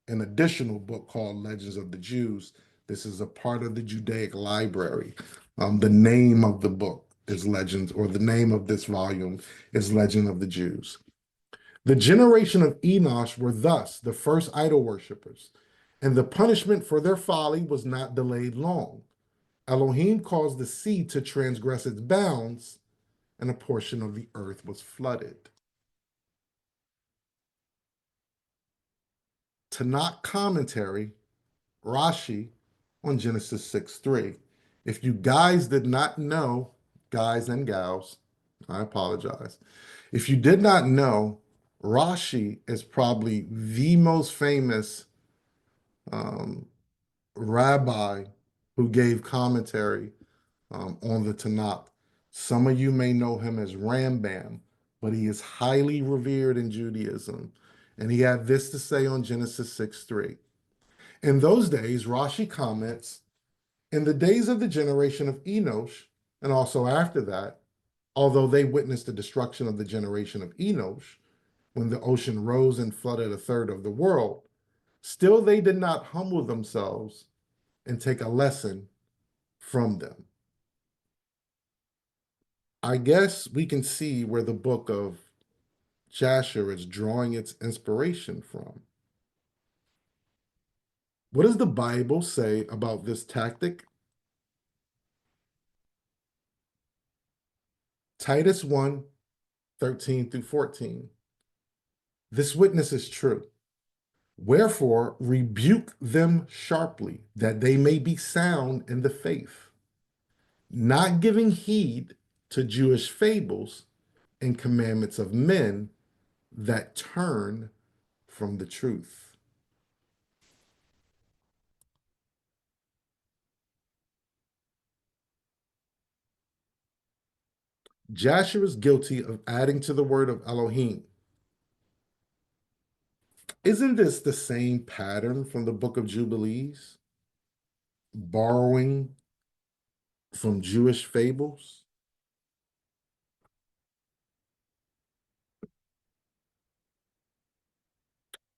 an additional book called Legends of the Jews. This is a part of the Judaic library. The name of the book is Legends, or the name of this volume is Legend of the Jews. The generation of Enoch were thus the first idol worshippers, and the punishment for their folly was not delayed long. Elohim caused the sea to transgress its bounds, and a portion of the earth was flooded. Tanakh commentary, Rashi, on Genesis 6:3. If you guys did not know, guys and gals, I apologize. If you did not know, Rashi is probably the most famous um, rabbi who gave commentary on the Tanakh. Some of you may know him as Rambam, but he is highly revered in Judaism. And he had this to say on Genesis 6:3. In those days, Rashi comments, in the days of the generation of Enosh, and also after that, although they witnessed the destruction of the generation of Enosh, when the ocean rose and flooded a third of the world, still they did not humble themselves and take a lesson from them. I guess we can see where the book of Jasher is drawing its inspiration from. What does the Bible say about this tactic? Titus 1:13-14. This witness is true. Wherefore, rebuke them sharply, that they may be sound in the faith, not giving heed to Jewish fables and commandments of men that turn from the truth. Jasher is guilty of adding to the word of Elohim. Isn't this the same pattern from the book of Jubilees? Borrowing from Jewish fables?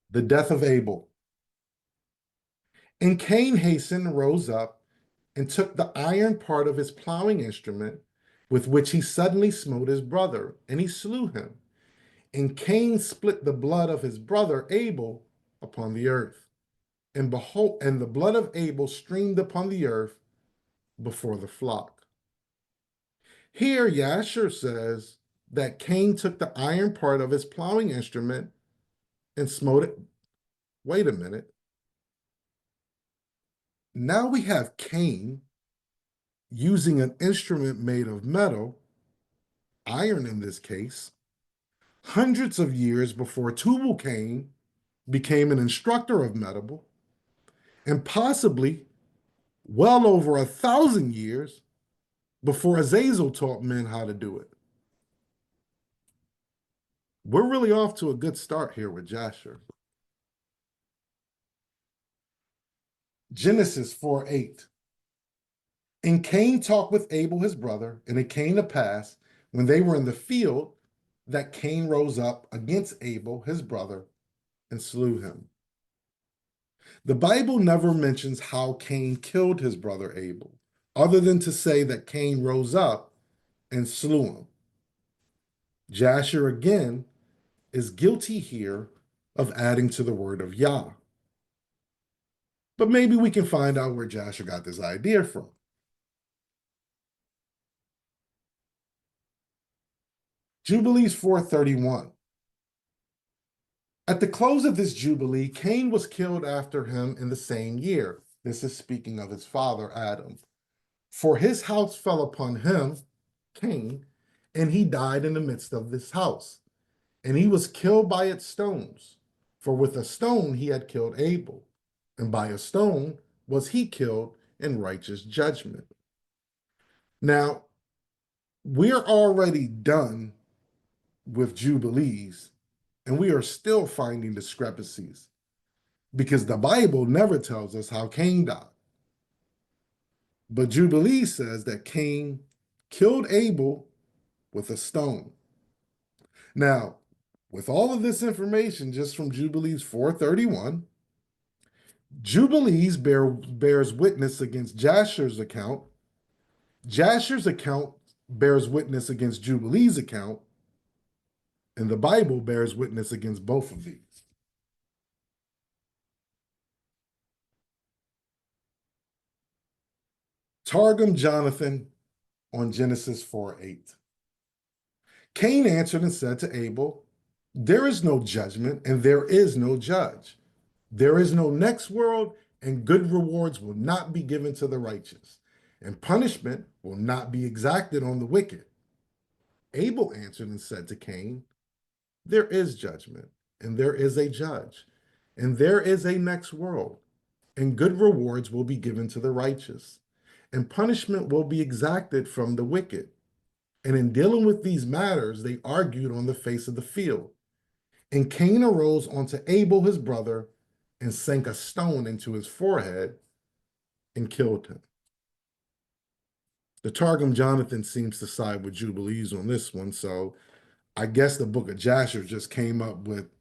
The death of Abel. And Cain hastened, rose up, and took the iron part of his plowing instrument, with which he suddenly smote his brother, and he slew him. And Cain split the blood of his brother Abel upon the earth. And behold, and the blood of Abel streamed upon the earth before the flock. Here, Jasher says that Cain took the iron part of his plowing instrument and smote it. Wait a minute. Now we have Cain using an instrument made of metal, iron in this case, hundreds of years before Tubal Cain became an instructor of metal, and possibly well over 1,000 years before Azazel taught men how to do it. We're really off to a good start here with Jasher. Genesis 4:8. And Cain talked with Abel his brother, and it came to pass when they were in the field that Cain rose up against Abel his brother and slew him. The Bible never mentions how Cain killed his brother Abel, other than to say that Cain rose up and slew him. Jasher again is guilty here of adding to the word of Yah. But maybe we can find out where Jasher got this idea from. Jubilees 4:31. At the close of this Jubilee, Cain was killed after him in the same year. This is speaking of his father, Adam. For his house fell upon him, Cain, and he died in the midst of this house. And he was killed by its stones. For with a stone he had killed Abel, and by a stone was he killed in righteous judgment. Now, we're already done with Jubilees, And we are still finding discrepancies because the Bible never tells us how Cain died. But Jubilee says that Cain killed Abel with a stone. Now, with all of this information just from Jubilees 431, Jubilees bears witness against Jasher's account. Jasher's account bears witness against Jubilee's account, and the Bible bears witness against both of these. Targum Jonathan on Genesis 4:8. Cain answered and said to Abel, there is no judgment and there is no judge. There is no next world, and good rewards will not be given to the righteous, and punishment will not be exacted on the wicked. Abel answered and said to Cain, there is judgment, and there is a judge, and there is a next world, and good rewards will be given to the righteous, and punishment will be exacted from the wicked. And in dealing with these matters, they argued on the face of the field. And Cain arose unto Abel his brother and sank a stone into his forehead and killed him. The Targum Jonathan seems to side with Jubilees on this one, so I guess the book of Jasher just came up with,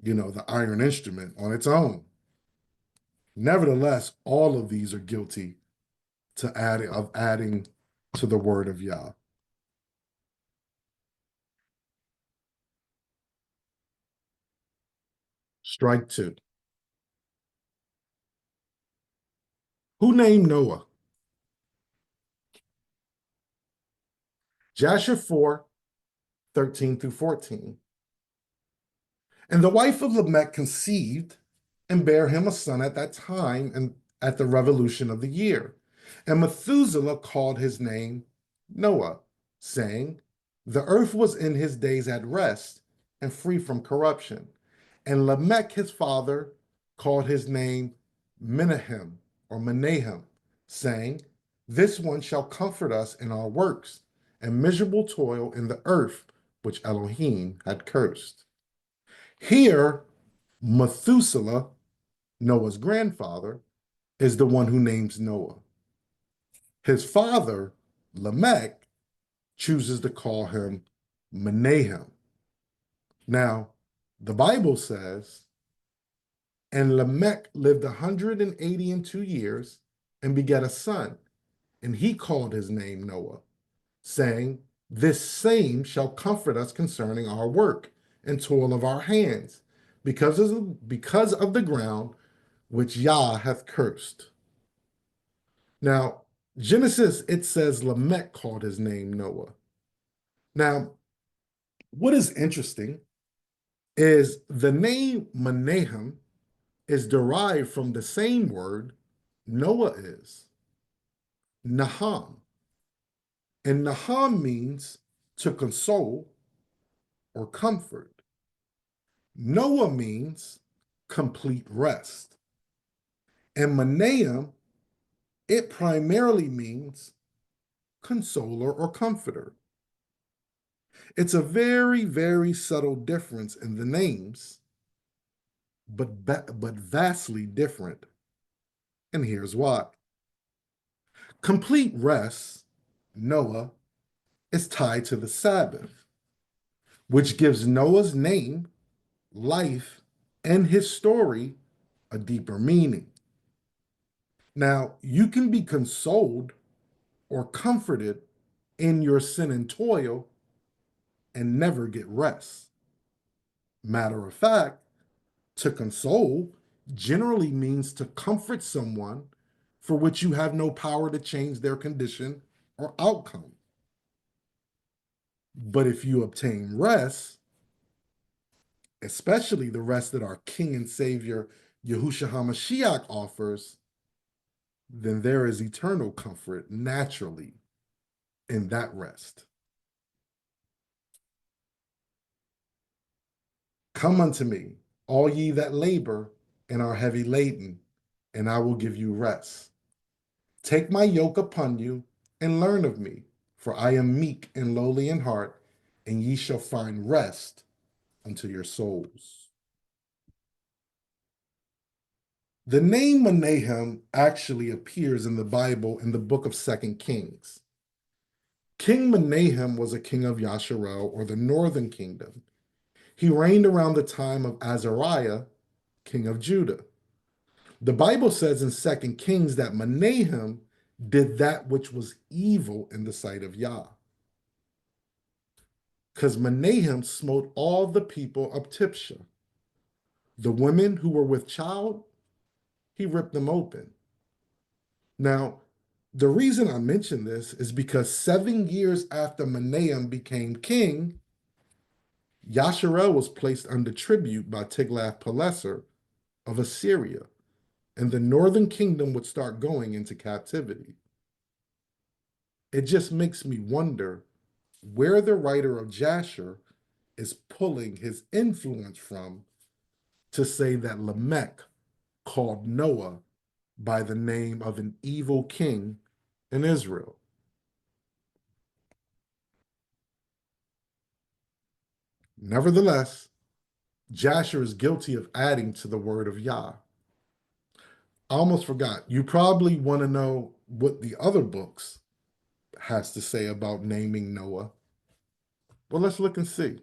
the iron instrument on its own. Nevertheless, all of these are guilty of adding to the word of Yah. Strike two. Who named Noah? Jasher 4:13 through 14. And the wife of Lamech conceived and bare him a son at that time and at the revolution of the year. And Methuselah called his name Noah, saying, the earth was in his days at rest and free from corruption. And Lamech his father called his name Menahem or Menahem, saying, this one shall comfort us in our works and miserable toil in the earth which Elohim had cursed. Here, Methuselah, Noah's grandfather, is the one who names Noah. His father, Lamech, chooses to call him Menahem. Now, the Bible says, and Lamech lived 182 years and begat a son, and he called his name Noah, saying, this same shall comfort us concerning our work and toil of our hands, because of the ground which Yah hath cursed. Now, Genesis, it says Lamech called his name Noah. Now, what is interesting is the name Menahem is derived from the same word Noah is, Naham. And Naham means to console or comfort. Noah means complete rest. And Menahem, it primarily means consoler or comforter. It's a very, very subtle difference in the names, but vastly different. And here's why. Complete rest, Noah, is tied to the Sabbath, which gives Noah's name, life, and his story a deeper meaning. Now, you can be consoled or comforted in your sin and toil and never get rest. Matter of fact, to console generally means to comfort someone for which you have no power to change their condition or outcome. But if you obtain rest, especially the rest that our King and Savior Yahushua HaMashiach offers, then there is eternal comfort naturally in that rest. Come unto me, all ye that labor and are heavy laden, and I will give you rest. Take my yoke upon you and learn of me, for I am meek and lowly in heart, and ye shall find rest unto your souls. The name Menahem actually appears in the Bible in the book of 2 Kings. King Menahem was a king of Yasharel, or the northern kingdom. He reigned around the time of Azariah, king of Judah. The Bible says in 2 Kings that Menahem did that which was evil in the sight of Yah. Because Menahem smote all the people of Tipsha. The women who were with child, he ripped them open. Now, the reason I mention this is because 7 years after Menahem became king, Yasharel was placed under tribute by Tiglath-Pileser of Assyria, and the northern kingdom would start going into captivity. It just makes me wonder where the writer of Jasher is pulling his influence from to say that Lamech called Noah by the name of an evil king in Israel. Nevertheless, Jasher is guilty of adding to the word of Yah. I almost forgot. You probably want to know what the other books has to say about naming Noah. Well, let's look and see.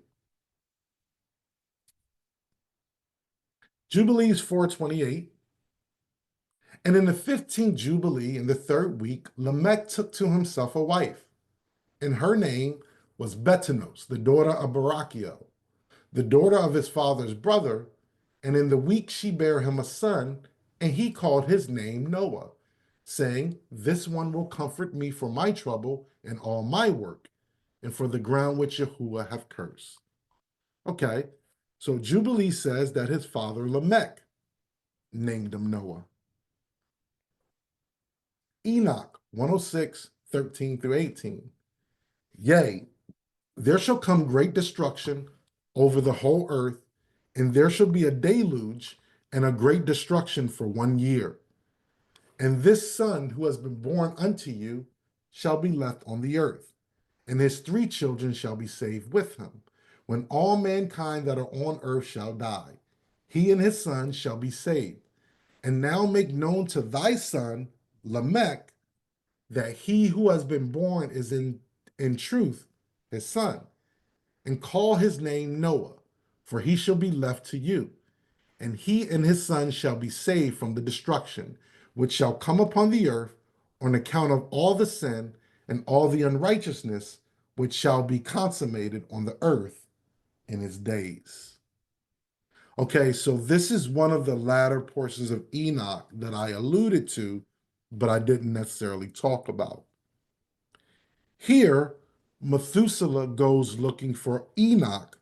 Jubilees 4:28. And in the 15th Jubilee, in the third week, Lamech took to himself a wife, and her name was Betanos, the daughter of Barachiel, the daughter of his father's brother. And in the week she bare him a son, and he called his name Noah, saying, This one will comfort me for my trouble and all my work, and for the ground which Yahuwah hath cursed. Okay, so Jubilee says that his father Lamech named him Noah. Enoch 106:13-18. Yea, there shall come great destruction over the whole earth, and there shall be a deluge and a great destruction for 1 year. And this son who has been born unto you shall be left on the earth, and his 3 children shall be saved with him, when all mankind that are on earth shall die. He and his sons shall be saved. And now make known to thy son Lamech that he who has been born is in truth his son, and call his name Noah, for he shall be left to you, and he and his son shall be saved from the destruction which shall come upon the earth on account of all the sin and all the unrighteousness which shall be consummated on the earth in his days. Okay, so this is one of the latter portions of Enoch that I alluded to, but I didn't necessarily talk about. Here, Methuselah goes looking for Enoch,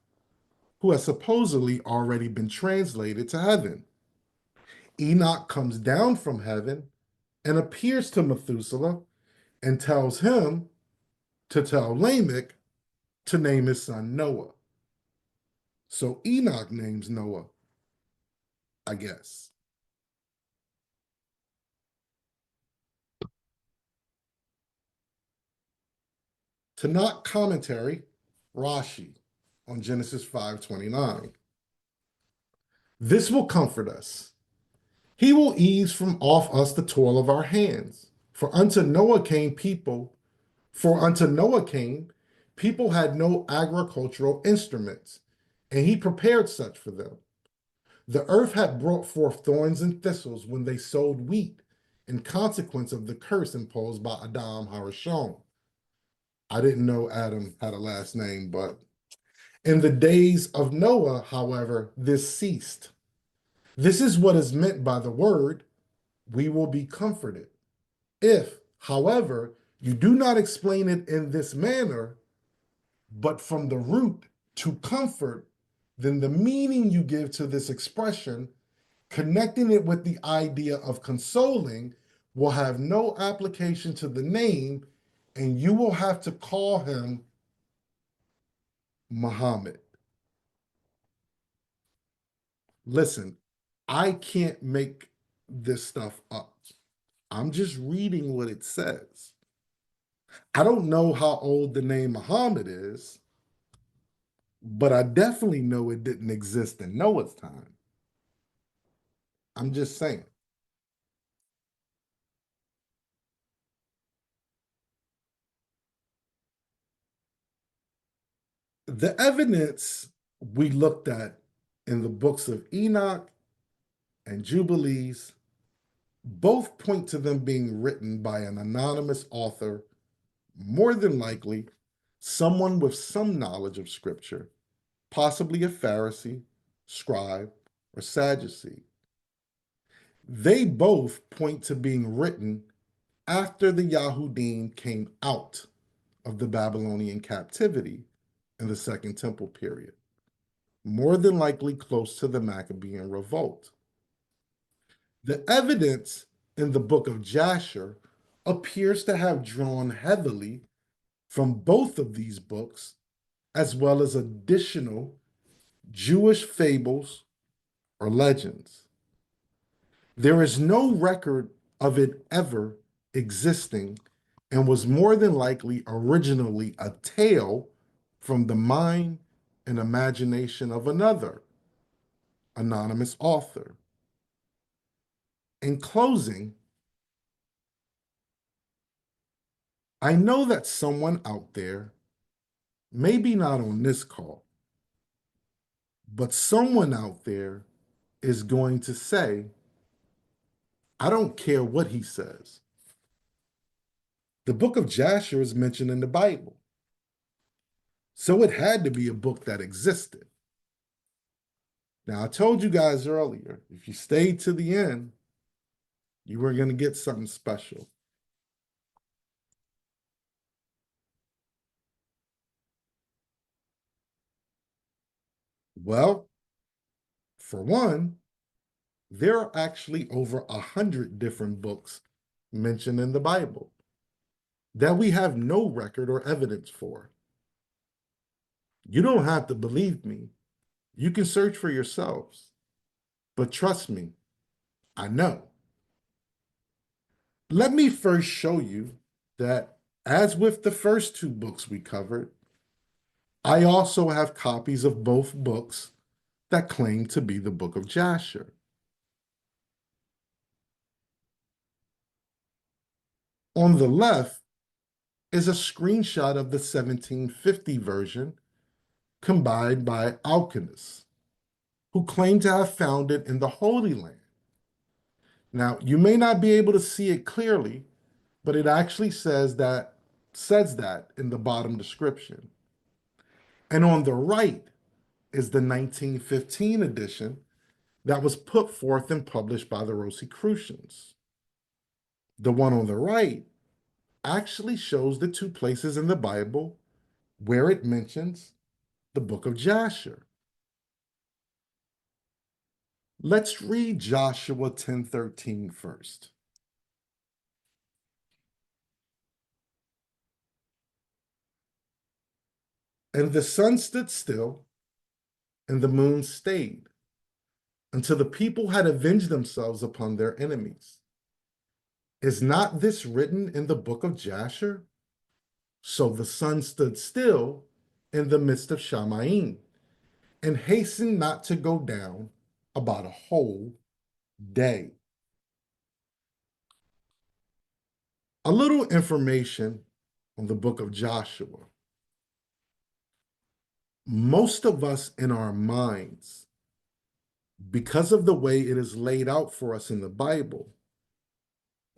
who has supposedly already been translated to heaven. Enoch comes down from heaven and appears to Methuselah and tells him to tell Lamech to name his son Noah. So Enoch names Noah, I guess. Tanakh commentary, Rashi, on Genesis 5:29. This will comfort us. He will ease from off us the toil of our hands. For unto Noah came, people had no agricultural instruments, and he prepared such for them. The earth had brought forth thorns and thistles when they sowed wheat, in consequence of the curse imposed by Adam Harishon. I didn't know Adam had a last name, but in the days of Noah, however, this ceased. This is what is meant by the word, we will be comforted. If, however, you do not explain it in this manner, but from the root to comfort, then the meaning you give to this expression, connecting it with the idea of consoling, will have no application to the name, and you will have to call him Muhammad. Listen, I can't make this stuff up. I'm just reading what it says. I don't know how old the name Muhammad is, but I definitely know it didn't exist in Noah's time. I'm just saying. The evidence we looked at in the books of Enoch and Jubilees both point to them being written by an anonymous author, more than likely someone with some knowledge of Scripture, possibly a Pharisee, scribe, or Sadducee. They both point to being written after the Yahudim came out of the Babylonian captivity in the Second Temple period, more than likely close to the Maccabean revolt. The evidence in the book of Jasher appears to have drawn heavily from both of these books, as well as additional Jewish fables or legends. There is no record of it ever existing and was more than likely originally a tale from the mind and imagination of another anonymous author. In closing, I know that someone out there, maybe not on this call, but someone out there is going to say, I don't care what he says. The book of Jasher is mentioned in the Bible, so it had to be a book that existed. Now, I told you guys earlier, if you stayed to the end, you were going to get something special. Well, for one, there are actually over 100 different books mentioned in the Bible that we have no record or evidence for. You don't have to believe me. You can search for yourselves. But trust me, I know. Let me first show you that, as with the first two books we covered, I also have copies of both books that claim to be the book of Jasher. On the left is a screenshot of the 1750 version combined by alchemists who claim to have found it in the Holy Land. Now, you may not be able to see it clearly, but it actually says that in the bottom description. And on the right is the 1915 edition that was put forth and published by the Rosicrucians. The one on the right actually shows the two places in the Bible where it mentions the book of Jasher. Let's read Joshua 10:13 first. And the sun stood still, and the moon stayed, until the people had avenged themselves upon their enemies. Is not this written in the book of Jasher? So the sun stood still in the midst of Shamayim, and hastened not to go down about a whole day. A little information on the book of Joshua. Most of us in our minds, because of the way it is laid out for us in the Bible,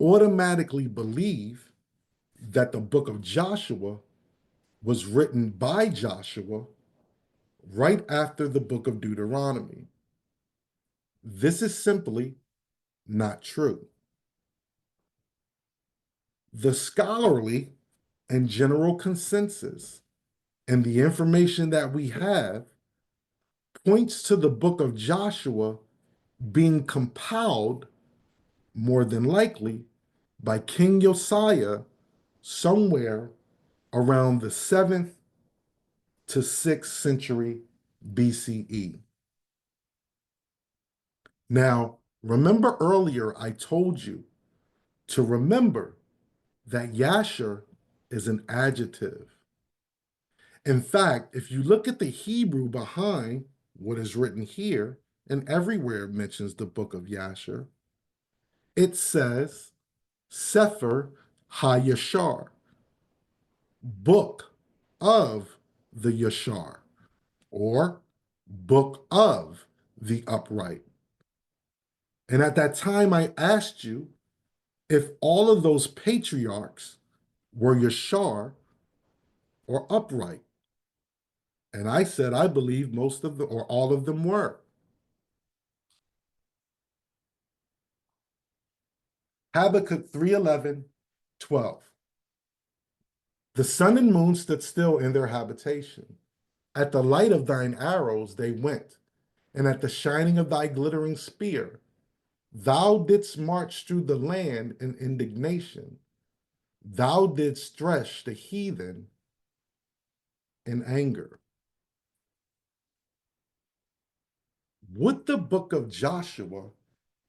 automatically believe that the book of Joshua was written by Joshua right after the book of Deuteronomy. This is simply not true. The scholarly and general consensus and the information that we have points to the book of Joshua being compiled, more than likely, by King Josiah somewhere around the 7th to 6th century BCE. Now, remember earlier I told you to remember that Jasher is an adjective. In fact, if you look at the Hebrew behind what is written here, and everywhere it mentions the book of Jasher, it says Sefer HaYashar, book of the Yashar, or book of the upright. And at that time, I asked you if all of those patriarchs were Yashar or upright. And I said, I believe most of them or all of them were. Habakkuk 3:11, 12. The sun and moon stood still in their habitation. At the light of thine arrows they went, and at the shining of thy glittering spear. Thou didst march through the land in indignation. Thou didst thresh the heathen in anger. What the book of Joshua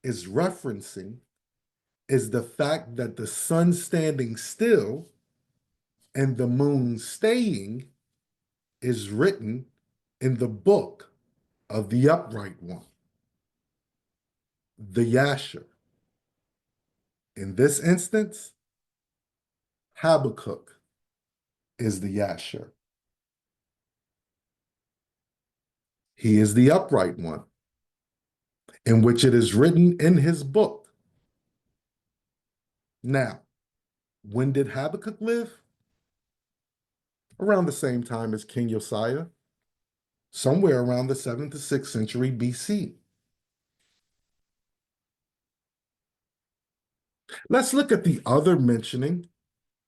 is referencing is the fact that the sun standing still and the moon staying is written in the book of the upright one, the Jasher. In this instance, Habakkuk is the Jasher. He is the upright one, in which it is written in his book. Now, when did Habakkuk live? Around the same time as King Josiah, somewhere around the 7th to 6th century BC. Let's look at the other mentioning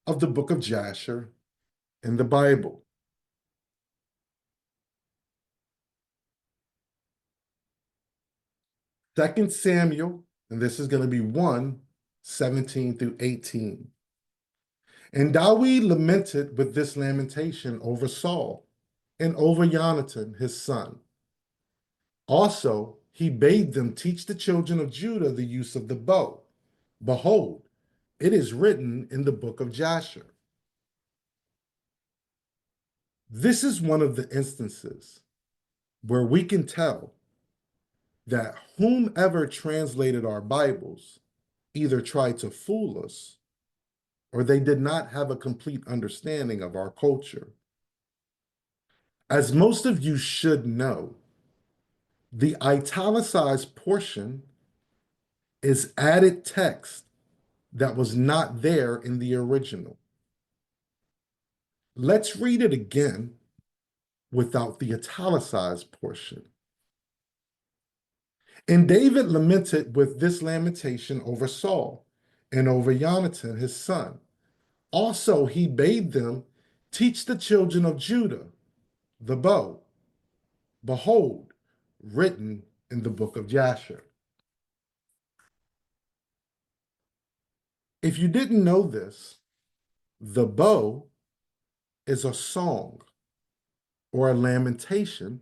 of the book of Jasher in the Bible. 2 Samuel, and this is going to be 1:17 through 18. And David lamented with this lamentation over Saul and over Jonathan, his son. Also, he bade them teach the children of Judah the use of the bow. Behold, it is written in the book of Jasher. This is one of the instances where we can tell that whomever translated our Bibles either tried to fool us or they did not have a complete understanding of our culture. As most of you should know, the italicized portion is added text that was not there in the original. Let's read it again without the italicized portion. And David lamented with this lamentation over Saul and over Jonathan, his son. Also, he bade them teach the children of Judah the bow. Behold, written in the book of Jasher. If you didn't know this, the bow is a song or a lamentation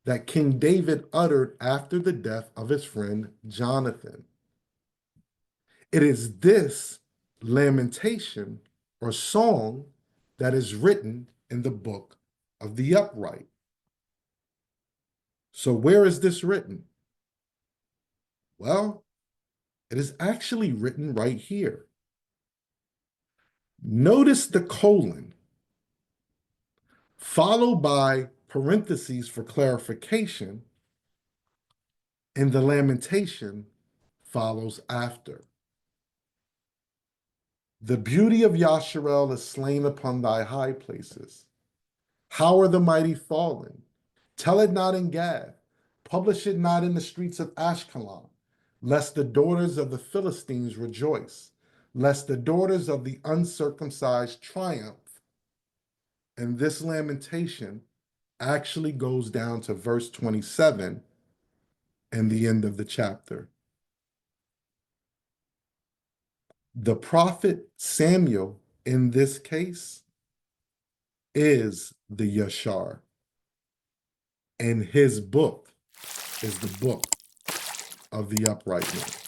that King David uttered after the death of his friend Jonathan. It is this lamentation or song that is written in the book of the upright. So where is this written? Well, it is actually written right here. Notice the colon, followed by parentheses for clarification, and the lamentation follows after. The beauty of Yasharel is slain upon thy high places. How are the mighty fallen? Tell it not in Gad. Publish it not in the streets of Ashkelon, lest the daughters of the Philistines rejoice, lest the daughters of the uncircumcised triumph. And this lamentation actually goes down to verse 27 and the end of the chapter. The prophet Samuel, in this case, is the Yashar, and his book is the book of the upright one.